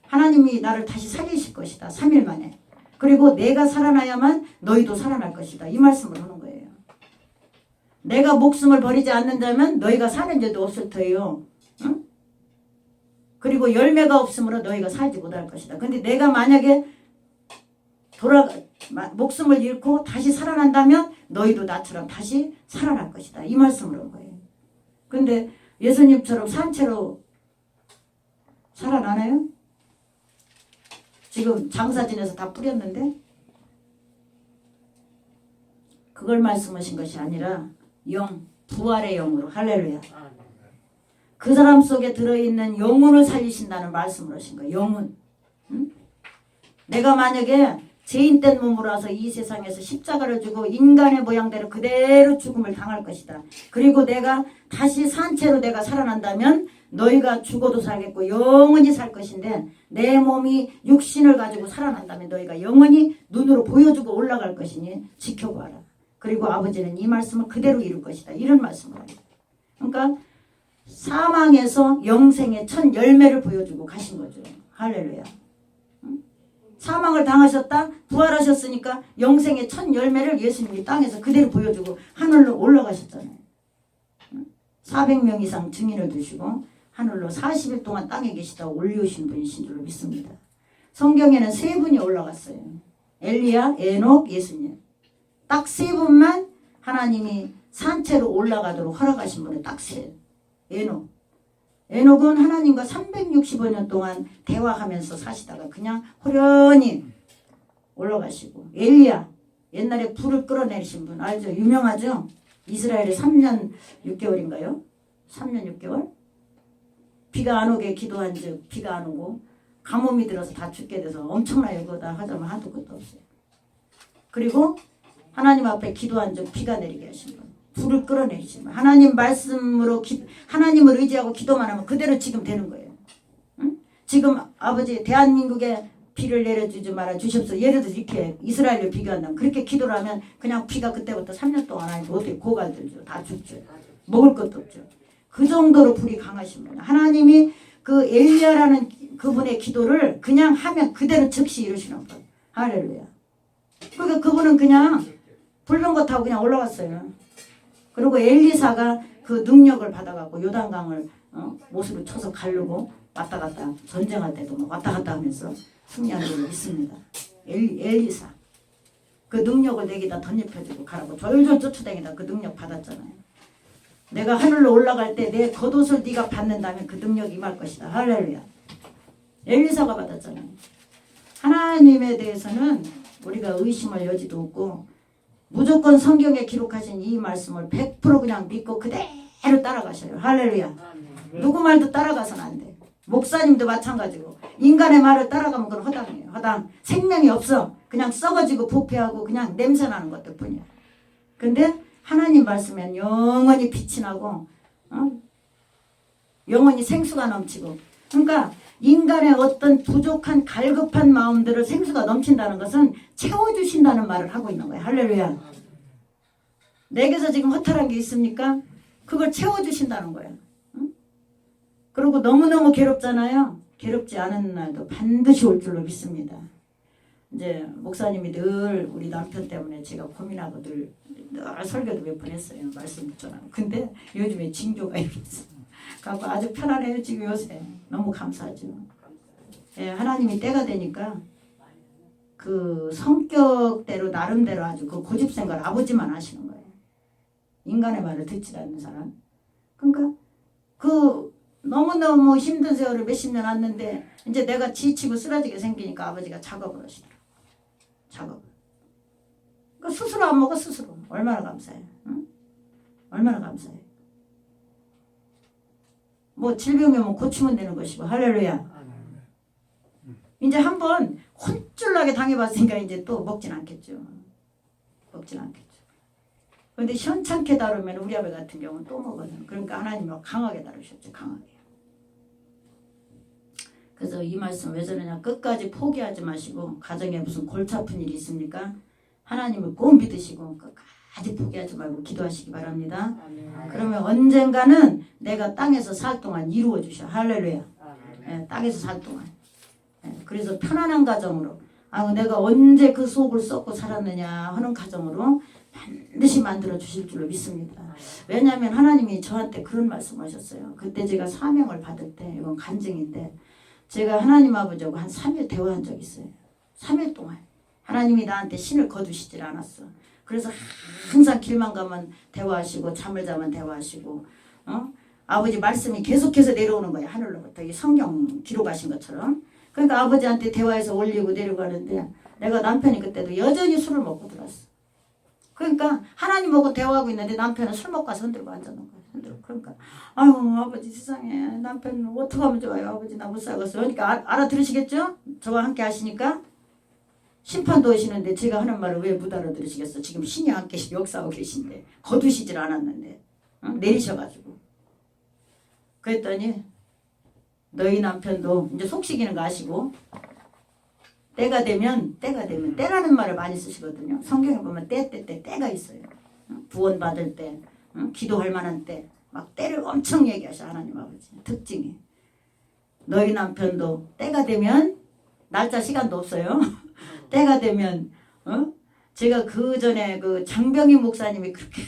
하나님이 나를 다시 살리실 것이다. 3일 만에. 그리고 내가 살아나야만 너희도 살아날 것이다. 이 말씀을 하는 거예요. 내가 목숨을 버리지 않는다면 너희가 사는 죄도 없을 터예요. 응? 그리고 열매가 없으므로 너희가 살지 못할 것이다. 근데 내가 만약에 목숨을 잃고 다시 살아난다면 너희도 나처럼 다시 살아날 것이다. 이 말씀을 한 거예요. 근데 예수님처럼 산채로 살아나나요? 지금 장사진에서 다 뿌렸는데 그걸 말씀하신 것이 아니라 부활의 영으로. 할렐루야. 그 사람 속에 들어있는 영혼을 살리신다는 말씀을 하신 거예요. 영혼. 응? 내가 만약에 죄인된 몸으로 와서 이 세상에서 십자가를 지고 인간의 모양대로 그대로 죽음을 당할 것이다. 그리고 내가 다시 산채로 내가 살아난다면 너희가 죽어도 살겠고 영원히 살 것인데 내 몸이 육신을 가지고 살아난다면 너희가 영원히 눈으로 보여주고 올라갈 것이니 지켜봐라. 그리고 아버지는 이 말씀을 그대로 이룰 것이다. 이런 말씀을 합니다. 그러니까 사망에서 영생의 첫 열매를 보여주고 가신 거죠. 할렐루야. 사망을 당하셨다 부활하셨으니까 영생의 첫 열매를 예수님이 땅에서 그대로 보여주고 하늘로 올라가셨잖아요. 400명 이상 증인을 두시고 하늘로 40일 동안 땅에 계시다 올려오신 분이신 줄로 믿습니다. 성경에는 세 분이 올라갔어요. 엘리야, 에녹, 예수님. 딱 세 분만 하나님이 산채로 올라가도록 허락하신 분은 딱 세. 에녹. 에녹은 하나님과 365년 동안 대화하면서 사시다가 그냥 호련히 올라가시고, 엘리야, 옛날에 불을 끌어내리신 분 알죠? 유명하죠? 이스라엘에 3년 6개월인가요? 3년 6개월? 비가 안 오게 기도한 즉 비가 안 오고 가뭄이 들어서 다 죽게 돼서 엄청나게 그거다 하자면 한도 끝도 없어요. 그리고 하나님 앞에 기도한 즉 비가 내리게 하신 분, 불을 끌어내리신 분, 하나님 말씀으로 하나님을 의지하고 기도만 하면 그대로 지금 되는 거예요. 응? 지금 아버지 대한민국에 비를 내려주지 말아 주십시오. 예를 들어서 이렇게 이스라엘을 비교한다면 그렇게 기도를 하면 그냥 비가 그때부터 3년 동안 아니고 어떻게 고갈들죠. 다 죽죠. 먹을 것도 없죠. 그 정도로 불이 강하신 분. 하나님이 그 엘리야라는 그분의 기도를 그냥 하면 그대로 즉시 이루시는 분. 할렐루야. 그러니까 그분은 그냥 불병거 타고 그냥 올라갔어요. 그리고 엘리사가 그 능력을 받아갖고 요단강을 못으로 쳐서 가르고 왔다 갔다 전쟁할 때도 막 왔다 갔다 하면서 승리한 걸 믿습니다. 엘리사 그 능력을 내기다 덧입혀주고 가라고 졸졸 쫓아다니다 그 능력 받았잖아요. 내가 하늘로 올라갈 때 내 겉옷을 네가 받는다면 그 능력이 임할 것이다. 할렐루야. 엘리사가 받았잖아요. 하나님에 대해서는 우리가 의심할 여지도 없고 무조건 성경에 기록하신 이 말씀을 100% 그냥 믿고 그대로 따라가셔요. 할렐루야. 누구 말도 따라가서는 안 돼. 목사님도 마찬가지고 인간의 말을 따라가면 그건 허당이에요. 허당. 생명이 없어. 그냥 썩어지고 부패하고 그냥 냄새나는 것들 뿐이야. 근데 하나님 말씀엔 영원히 빛이 나고 영혼이 생수가 넘치고. 그러니까 인간의 어떤 부족한 갈급한 마음들을 생수가 넘친다는 것은 채워주신다는 말을 하고 있는 거예요. 할렐루야. 내게서 지금 허탈한 게 있습니까? 그걸 채워주신다는 거예요. 응? 그리고 너무너무 괴롭잖아요. 괴롭지 않은 날도 반드시 올 줄로 믿습니다. 이제 목사님이 늘 우리 남편 때문에 제가 고민하고 늘 설교도 몇 번 했어요. 말씀 전하고. 근데 요즘에 징조가 이랬어. 그래서 아주 편안해요 지금 요새. 너무 감사하죠. 예, 하나님이 때가 되니까 그 성격대로 나름대로 아주 그 고집생걸 아버지만 하시는 거예요. 인간의 말을 듣지 않는 사람. 그러니까 그 너무너무 힘든 세월을 몇십 년 왔는데 이제 내가 지치고 쓰러지게 생기니까 아버지가 작업을 하시더라고요. 작업을. 그러니까 스스로 안 먹어 스스로. 얼마나 감사해. 응? 얼마나 감사해. 뭐 질병이 오면 고치면 되는 것이고. 할렐루야. 이제 한번 혼쭐나게 당해봤으니까 이제 또 먹진 않겠죠. 먹진 않겠죠. 그런데 현찮게 다루면 우리 아버지 같은 경우는 또 먹거든. 그러니까 하나님이 강하게 다루셨죠. 강하게. 그래서 이 말씀 왜 저러냐. 끝까지 포기하지 마시고 가정에 무슨 골치 아픈 일이 있습니까? 하나님을 꼭 믿으시고 끝까지 포기하지 말고 기도하시기 바랍니다. 그러면 언젠가는 내가 땅에서 살 동안 이루어 주셔. 할렐루야. 예, 땅에서 살 동안. 예, 그래서 편안한 가정으로 내가 언제 그 속을 썩고 살았느냐 하는 가정으로 반드시 만들어 주실 줄로 믿습니다. 왜냐하면 하나님이 저한테 그런 말씀하셨어요. 그때 제가 사명을 받을 때 이건 간증인데 제가 하나님 아버지하고 한 3일 대화한 적이 있어요. 3일 동안. 하나님이 나한테 신을 거두시질 않았어. 그래서 항상 길만 가면 대화하시고 잠을 자면 대화하시고 아버지 말씀이 계속해서 내려오는 거예요. 하늘로부터. 이 성경 기록하신 것처럼. 그러니까 아버지한테 대화해서 올리고 내려가는데 내가 남편이 그때도 여전히 술을 먹고 들었어. 그러니까 하나님하고 대화하고 있는데 남편은 술 먹고 와서 흔들고 앉아놓은 거예요. 흔들고. 그러니까 아유 아버지 세상에 남편 어떻게 하면 좋아요. 아버지 나 못 살겠어. 그러니까 알아들으시겠죠? 저와 함께 하시니까 심판도 오시는데 제가 하는 말을 왜 못 알아들으시겠어? 지금 신이 함께 역사하고 계신데 거두시질 않았는데 내리셔가지고 그랬더니 너희 남편도 이제 속시기는 거 아시고 때가 되면 때라는 말을 많이 쓰시거든요. 성경에 보면 때가 있어요. 구원 받을 때, 기도할 만한 때, 막 때를 엄청 얘기하셔 하나님 아버지. 특징이 너희 남편도 때가 되면 날짜 시간도 없어요. 때가 되면 제가 그 전에 그 장병희 목사님이 그렇게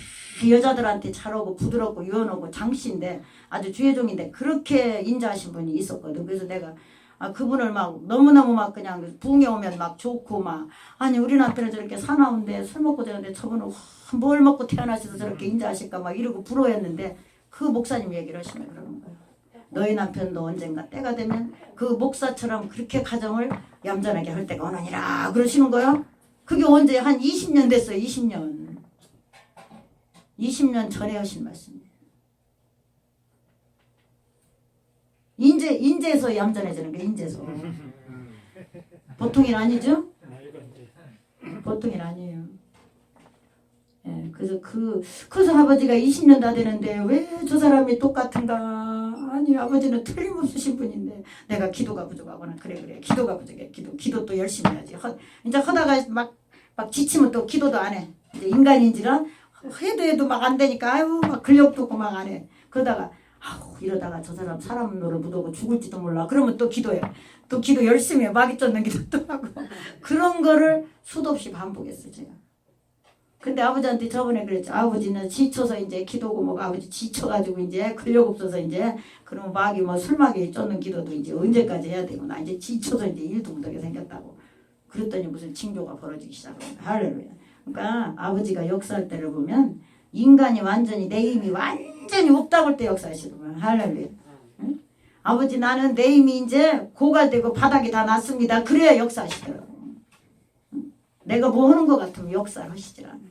여자들한테 잘하고 부드럽고 유연하고 장씨인데 아주 주의종인데 그렇게 인자하신 분이 있었거든. 그래서 내가 그분을 막 너무너무 막 그냥 붕에 오면 막 좋고 막 아니 우리 남편은 저렇게 사나운데 술 먹고 저런데 저분은 뭘 먹고 태어나셔서 저렇게 인자하실까 막 이러고 부러워했는데 그 목사님 얘기를 하시면 그러는 거예요. 너희 남편도 언젠가 때가 되면 그 목사처럼 그렇게 가정을 얌전하게 할 때가 오느니라 그러시는 거예요. 그게 언제 한 20년 됐어요. 20년 전에 하신 말씀이에요. 인제에서 얌전해지는 게 인제에서. 보통 일 아니죠? 보통 일 아니에요. 예, 그래서 아버지가 20년 다 되는데 왜 저 사람이 똑같은가? 아니 아버지는 틀림없으신 분인데 내가 기도가 부족하구나. 그래 기도가 부족해. 기도 또 열심히 해야지. 이제 하다가 막 지치면 또 기도도 안 해. 이제 인간인지라 해도 막 안 되니까 아유 막 근력도 없고 막 안 해. 그러다가 이러다가 저 사람 노릇 묻어고 죽을지도 몰라. 그러면 또 기도해. 또 기도 열심히 해. 마귀 쫓는 기도도 하고. 그런 거를 수도 없이 반복했어요 제가. 근데 아버지한테 저번에 그랬죠. 아버지는 지쳐서 이제 기도고 뭐가 아버지 지쳐가지고 이제 근력 없어서 이제 그러면 마귀 뭐 술마귀 쫓는 기도도 이제 언제까지 해야 되고 나 이제 지쳐서 이제 일도 못하게 생겼다고. 그랬더니 무슨 징조가 벌어지기 시작해요. 할렐루야. 그러니까 아버지가 역사할 때를 보면 인간이 완전히 내 힘이 완전히 없다고 할 때 역사하시더만. 할렐루야. 응? 아버지 나는 내 힘이 이제 고갈되고 바닥이 다 났습니다. 그래야 역사하시더라고. 응? 내가 뭐 하는 것 같으면 역사를 하시질 않아요.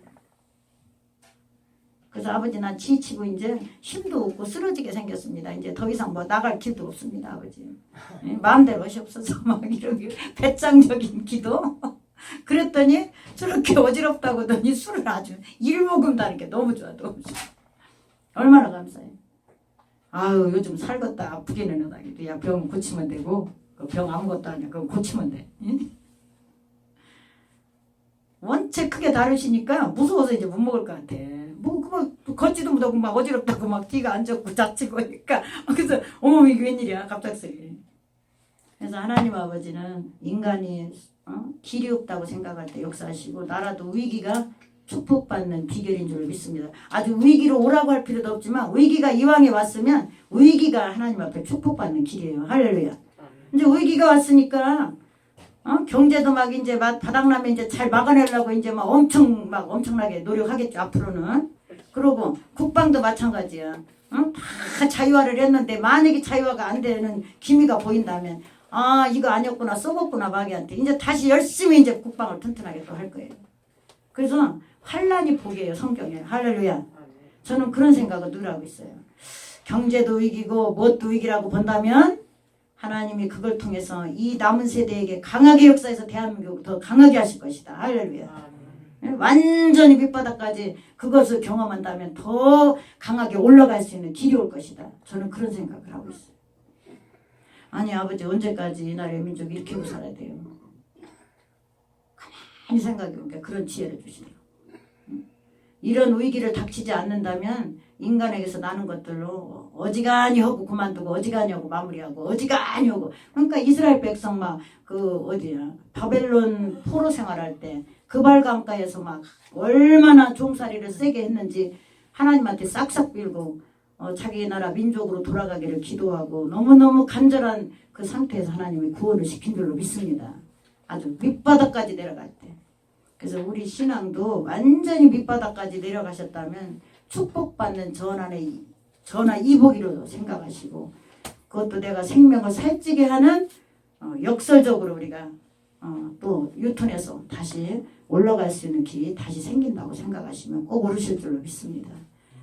그래서 아버지 난 지치고 이제 힘도 없고 쓰러지게 생겼습니다. 이제 더 이상 뭐 나갈 길도 없습니다. 아버지. 마음대로 하시옵소서. 막 이렇게 배짱적인 기도. 그랬더니 저렇게 어지럽다고 하더니 술을 아주 일목음 다는 게 너무 좋아. 너무 좋아. 얼마나 감사해. 아유 요즘 살겄다 아프기는 하다. 야 병 고치면 되고 그 병 아무것도 아니야. 그거 고치면 돼. 응? 원체 크게 다르시니까 무서워서 이제 못 먹을 것 같아. 뭐 그거 걷지도 못하고 막 어지럽다고 막 뒤가 안 좋고 자치고 하니까 그래서 어머 이게 웬일이야 갑작스레. 그래서 하나님 아버지는 인간이 길이 없다고 생각할 때 역사하시고 나라도 위기가 축복받는 비결인 줄 믿습니다. 아주 위기로 오라고 할 필요도 없지만 위기가 이왕에 왔으면 위기가 하나님 앞에 축복받는 길이에요. 할렐루야. 이제 위기가 왔으니까 경제도 막 이제 바닥나면 이제 잘 막아내려고 이제 막 엄청나게 노력하겠죠 앞으로는. 그러고 국방도 마찬가지야. 다 자유화를 했는데 만약에 자유화가 안 되는 기미가 보인다면 이거 아니었구나 썩었구나 마귀한테 이제 다시 열심히 이제 국방을 튼튼하게 또 할 거예요. 그래서 환란이 복이에요 성경에. 할렐루야. 저는 그런 생각을 늘 하고 있어요. 경제도 위기고 뭣도 위기라고 본다면 하나님이 그걸 통해서 이 남은 세대에게 강하게 역사해서 대한민국을 더 강하게 하실 것이다. 할렐루야. 완전히 밑바닥까지 그것을 경험한다면 더 강하게 올라갈 수 있는 길이 올 것이다. 저는 그런 생각을 하고 있어요. 아니 아버지 언제까지 이 나라의 민족이 이렇게 하고 살아야 돼요. 가만히 생각해보니까 그런 지혜를 주시더라고요. 이런 위기를 닥치지 않는다면 인간에게서 나는 것들로 어지간히 하고 그만두고 어지간히 하고 마무리하고 어지간히 하고. 그러니까 이스라엘 백성 막 바벨론 포로 생활할 때 그발 강가에서 막 얼마나 종살이를 세게 했는지 하나님한테 싹싹 빌고 자기 나라 민족으로 돌아가기를 기도하고 너무너무 간절한 그 상태에서 하나님이 구원을 시킨 줄로 믿습니다. 아주 밑바닥까지 내려갈 때. 그래서 우리 신앙도 완전히 밑바닥까지 내려가셨다면 축복받는 전하 이복이로 생각하시고 그것도 내가 생명을 살찌게 하는 역설적으로 우리가 또 유턴해서 다시 올라갈 수 있는 길이 다시 생긴다고 생각하시면 꼭 오르실 줄로 믿습니다.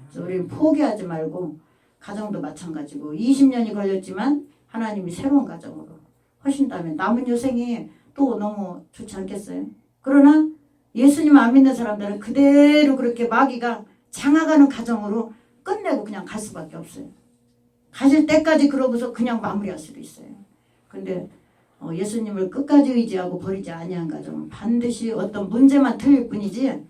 그래서 우리는 포기하지 말고 가정도 마찬가지고 20년이 걸렸지만 하나님이 새로운 가정으로 하신다면 남은 여생이 또 너무 좋지 않겠어요? 그러나 예수님 안 믿는 사람들은 그대로 그렇게 마귀가 장악하는 가정으로 끝내고 그냥 갈 수밖에 없어요. 가실 때까지 그러고서 그냥 마무리할 수도 있어요. 근데 예수님을 끝까지 의지하고 버리지 아니한 가정은 반드시 어떤 문제만 틀릴 뿐이지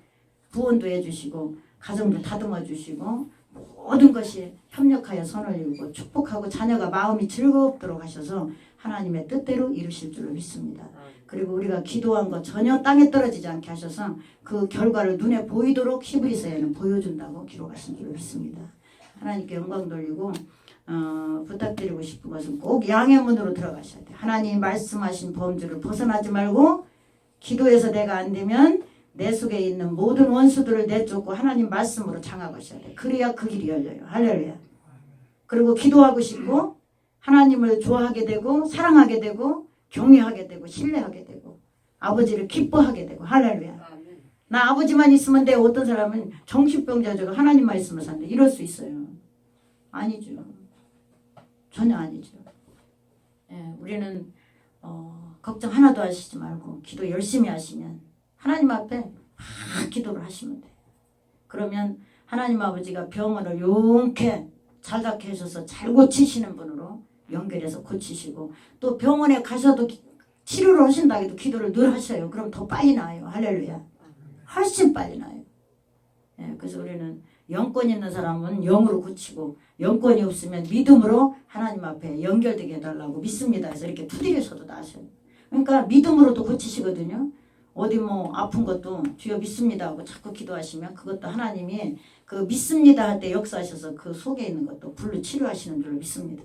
구원도 해주시고 가정도 다듬어 주시고 모든 것이 협력하여 선을 이루고 축복하고 자녀가 마음이 즐겁도록 하셔서 하나님의 뜻대로 이루실 줄로 믿습니다. 그리고 우리가 기도한 것 전혀 땅에 떨어지지 않게 하셔서 그 결과를 눈에 보이도록 히브리서에는 보여준다고 기록하신 줄로 믿습니다. 하나님께 영광 돌리고 부탁드리고 싶은 것은 꼭 양의 문으로 들어가셔야 돼요. 하나님 말씀하신 범주를 벗어나지 말고 기도해서 내가 안 되면 내 속에 있는 모든 원수들을 내쫓고 하나님 말씀으로 장악하셔야 돼요. 그래야 그 길이 열려요. 할렐루야. 그리고 기도하고 싶고 하나님을 좋아하게 되고 사랑하게 되고 경외하게 되고 신뢰하게 되고 아버지를 기뻐하게 되고. 할렐루야. 나 아버지만 있으면 돼. 어떤 사람은 정신병자죠. 하나님만 있으면 산대. 이럴 수 있어요. 아니죠. 전혀 아니죠. 우리는 걱정 하나도 하시지 말고 기도 열심히 하시면 하나님 앞에 막 기도를 하시면 돼요. 그러면 하나님 아버지가 병원을 용케 잘 낫게 하셔서 잘 고치시는 분으로 연결해서 고치시고 또 병원에 가셔도 치료를 하신다 해도 기도를 늘 하셔요. 그럼 더 빨리 나아요. 할렐루야. 훨씬 빨리 나아요. 그래서 우리는 영권 있는 사람은 영으로 고치고 영권이 없으면 믿음으로 하나님 앞에 연결되게 해달라고 믿습니다. 그래서 이렇게 두드려서도 나셔요. 그러니까 믿음으로도 고치시거든요. 어디 아픈 것도 주여 믿습니다 하고 자꾸 기도하시면 그것도 하나님이 그 믿습니다 할 때 역사하셔서 그 속에 있는 것도 불로 치료하시는 줄 믿습니다.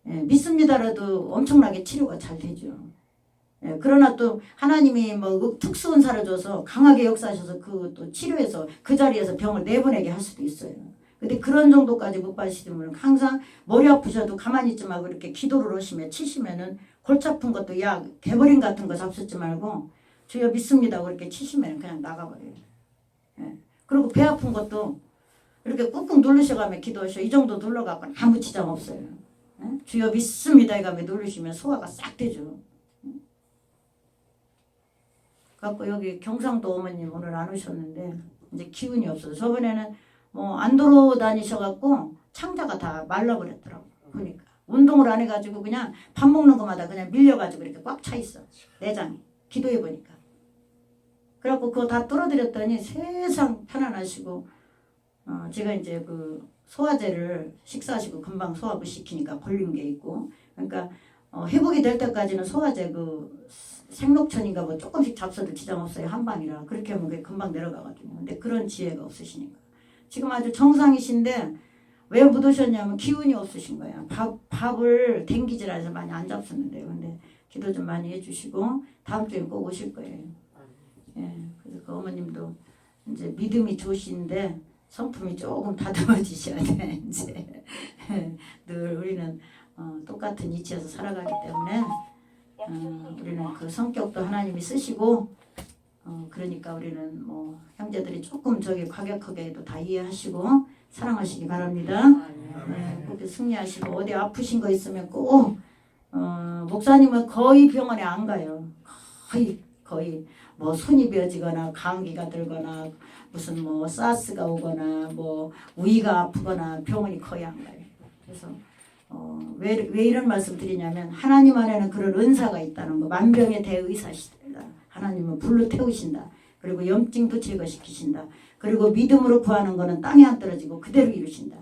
믿습니다라도 엄청나게 치료가 잘 되죠. 그러나 또 하나님이 특수 은사를 줘서 강하게 역사하셔서 그 또 치료해서 그 자리에서 병을 내보내게 할 수도 있어요. 근데 그런 정도까지 못 받으시면 항상 머리 아프셔도 가만히 있지 말고 이렇게 기도를 하시면 치시면은 골치 아픈 것도 약 개버린 같은 거 잡수지 말고 주여 믿습니다 그렇게 치시면 그냥 나가버려요. 그리고 배 아픈 것도 이렇게 꾹꾹 누르셔가며 기도하셔. 이 정도 눌러갖고 아무 지장 없어요. 주여 믿습니다 이가며 누르시면 소화가 싹 되죠. 갖고 여기 경상도 어머님 오늘 안 오셨는데 이제 기운이 없어서 저번에는 안 돌아다니셔갖고 창자가 다 말라버렸더라고. 보니까 운동을 안 해가지고 그냥 밥 먹는 것마다 그냥 밀려가지고 이렇게 꽉 차 있어. 내장이. 기도해 보니까. 그래갖고 그거 다 뚫어드렸더니 세상 편안하시고 제가 이제 그 소화제를 식사하시고 금방 소화부 시키니까 걸린 게 있고 그러니까 회복이 될 때까지는 소화제 그 생록천인가 뭐 조금씩 잡숴도 지장 없어요. 한 방이라 그렇게 하면 그게 금방 내려가거든요. 근데 그런 지혜가 없으시니까 지금 아주 정상이신데 왜 못 오셨냐면 기운이 없으신 거야. 밥을 댕기질 않아서 많이 안 잡수는데요. 근데 기도 좀 많이 해주시고 다음 주에 꼭 오실 거예요. 예, 그래서 그 어머님도 이제 믿음이 좋으신데 성품이 조금 다듬어지셔야 돼. 이제 늘 우리는 똑같은 이치에서 살아가기 때문에 우리는 그 성격도 하나님이 쓰시고 그러니까 우리는 뭐 형제들이 조금 저기 과격하게도 다 이해하시고 사랑하시기 바랍니다. 꼭 승리하시고 어디 아프신 거 있으면 꼭 목사님은 거의 병원에 안 가요. 거의 뭐 손이 베어지거나 감기가 들거나 무슨 뭐 사스가 오거나 뭐 위가 아프거나 병원이 거의 안 가요. 그래서 왜 이런 말씀 드리냐면 하나님 안에는 그런 은사가 있다는 거. 만병의 대의사시다. 하나님은 불로 태우신다. 그리고 염증도 제거시키신다. 그리고 믿음으로 구하는 거는 땅에 안 떨어지고 그대로 이루신다.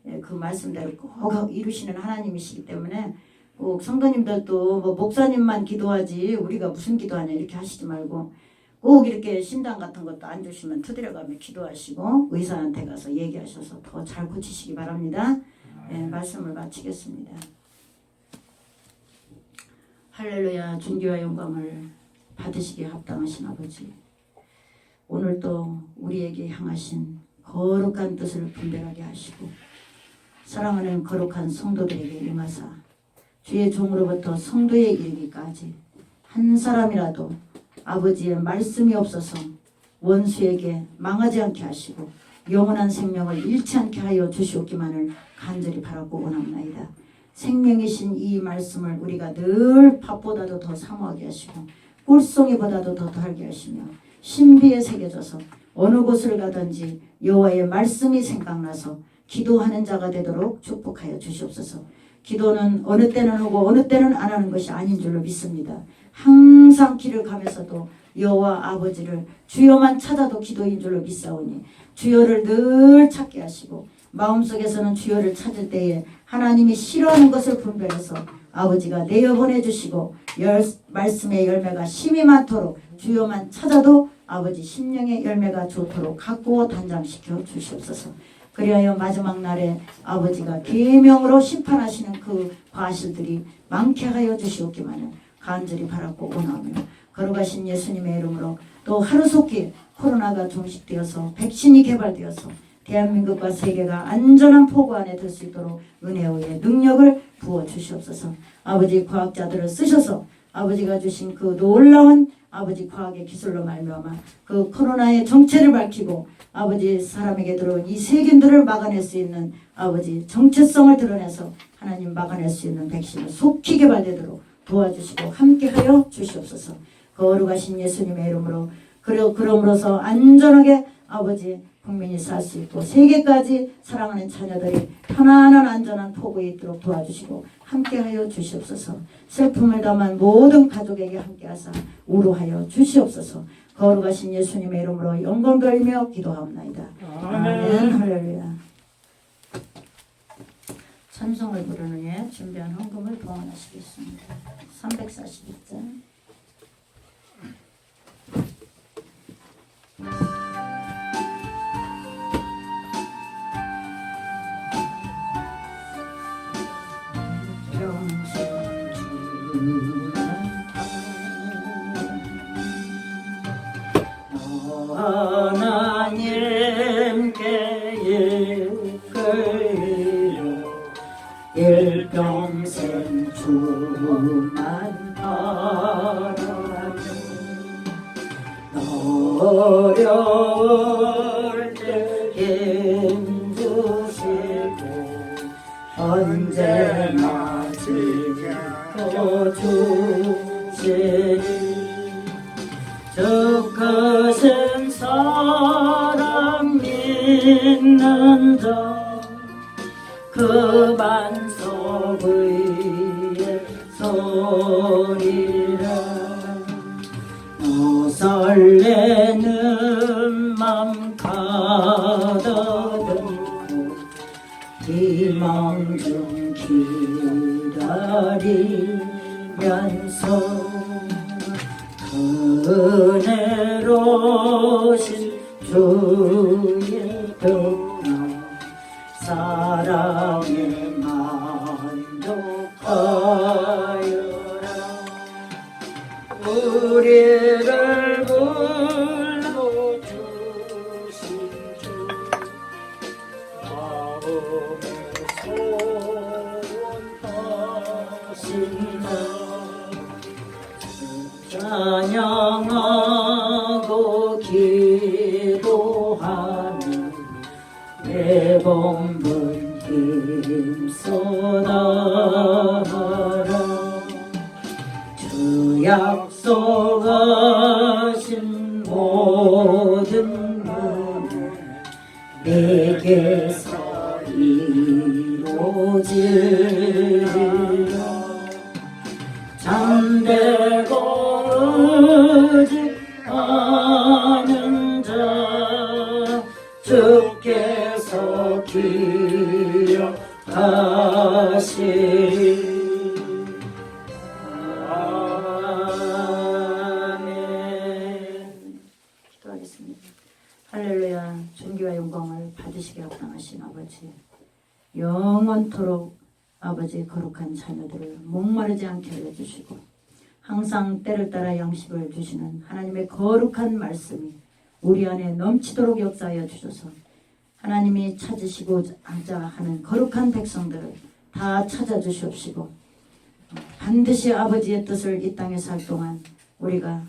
예, 그 말씀대로 꼭 이루시는 하나님이시기 때문에 꼭 성도님들도 뭐 목사님만 기도하지 우리가 무슨 기도하냐 이렇게 하시지 말고 꼭 이렇게 신당 같은 것도 안 주시면 두드려가며 기도하시고 의사한테 가서 얘기하셔서 더 잘 고치시기 바랍니다. 예, 말씀을 마치겠습니다. 할렐루야. 존귀와 영광을 받으시기에 합당하신 아버지, 오늘 또 우리에게 향하신 거룩한 뜻을 분별하게 하시고 사랑하는 거룩한 성도들에게 임하사 주의 종으로부터 성도에 이르기까지 한 사람이라도 아버지의 말씀이 없어서 원수에게 망하지 않게 하시고 영원한 생명을 잃지 않게 하여 주시옵기만을 간절히 바라고 원합나이다. 생명이신 이 말씀을 우리가 늘 밥보다도 더 사모하게 하시고 꿀송이보다도 더 달게 하시며 신비에 새겨져서 어느 곳을 가든지 여호와의 말씀이 생각나서 기도하는 자가 되도록 축복하여 주시옵소서. 기도는 어느 때는 하고 어느 때는 안 하는 것이 아닌 줄로 믿습니다. 항상 길을 가면서도 여호와 아버지를 주여만 찾아도 기도인 줄로 믿사오니 주여를 늘 찾게 하시고 마음속에서는 주여를 찾을 때에 하나님이 싫어하는 것을 분별해서 아버지가 내어보내 주시고 말씀의 열매가 심이 많도록 주여만 찾아도 아버지 심령의 열매가 좋도록 가꾸어 단장시켜 주시옵소서. 그리하여 마지막 날에 아버지가 계명으로 심판하시는 그 과실들이 많게 하여 주시옵기만을 간절히 바라고 원하며 걸어가신 예수님의 이름으로 또 하루속히 코로나가 종식되어서 백신이 개발되어서 대한민국과 세계가 안전한 포구 안에 들 수 있도록 은혜의 능력을 부어 주시옵소서. 아버지 과학자들을 쓰셔서 아버지가 주신 그 놀라운 아버지 과학의 기술로 말미암아 그 코로나의 정체를 밝히고 아버지 사람에게 들어온 이 세균들을 막아낼 수 있는 아버지 정체성을 드러내서 하나님 막아낼 수 있는 백신을 속히 개발되도록 도와주시고 함께하여 주시옵소서. 거룩하신 예수님의 이름으로 그럼으로써 안전하게 아버지 국민이 살 수 있고 세계까지 사랑하는 자녀들이 편안한 안전한 포구에 있도록 도와주시고 함께하여 주시옵소서. 슬픔을 담은 모든 가족에게 함께하사 우로하여 주시옵소서. 거룩하신 예수님의 이름으로 영광 돌리며 기도하옵나이다. 아멘. 할렐루야. 찬송을 부르는 예 준비한 헌금을 봉헌하시겠습니다. 342장. 하나님께 이끌려 일평생 주만 바라며 어려울 때 힘주시고 언제나 지켜주시니 저 크신 사랑 믿는 자 그 반석의 소리라 설레는 맘 가다듬고 희망 좀 기다리면서 은혜로신 주의 평안 사랑에 만족하여라 우리를 불러주신 주 마음에 소원하신다 찬양하고 기도하며 매번 힘쏟아라 주 약속하신 모든 은혜 내게서 이루어지리라 잠들고 의지하는 자 주께서 기억하시리 아멘. 기도하겠습니다. 할렐루야. 존귀와 영광을 받으시게 합당하신 아버지 영원토록 아버지 거룩한 자녀들을 목마르지 않게 하여 주시고 항상 때를 따라 양식을 주시는 하나님의 거룩한 말씀이 우리 안에 넘치도록 역사하여 주셔서 하나님이 찾으시고자 하는 거룩한 백성들을 다 찾아주시옵시고 반드시 아버지의 뜻을 이 땅에 살 동안 우리가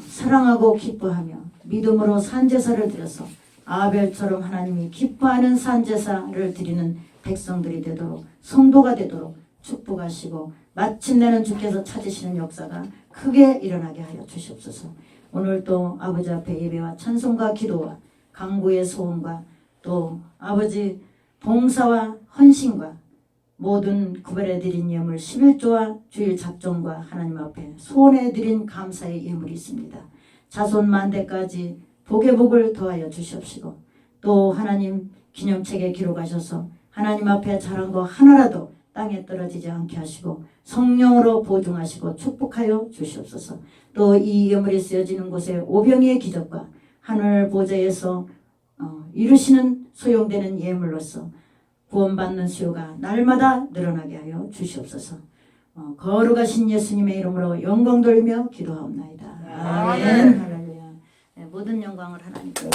사랑하고 기뻐하며 믿음으로 산제사를 드려서 아벨처럼 하나님이 기뻐하는 산제사를 드리는 백성들이 되도록 성도가 되도록 축복하시고 마침내는 주께서 찾으시는 역사가 크게 일어나게 하여 주시옵소서. 오늘도 아버지 앞에 예배와 찬송과 기도와 간구의 소원과 또 아버지 봉사와 헌신과 모든 구별해드린 예물 11조와 주일 작정과 하나님 앞에 소원해드린 감사의 예물이 있습니다. 자손 만대까지 복의 복을 더하여 주시옵시고 또 하나님 기념책에 기록하셔서 하나님 앞에 잘한 거 하나라도 땅에 떨어지지 않게 하시고 성령으로 보증하시고 축복하여 주시옵소서. 또 이 예물이 쓰여지는 곳에 오병이의 기적과 하늘 보좌에서 이루시는 소용되는 예물로서 구원받는 수요가 날마다 늘어나게 하여 주시옵소서. 거룩하신 예수님의 이름으로 영광 돌리며 기도하옵나이다. 아멘. 할렐루야. 모든 영광을 하나님께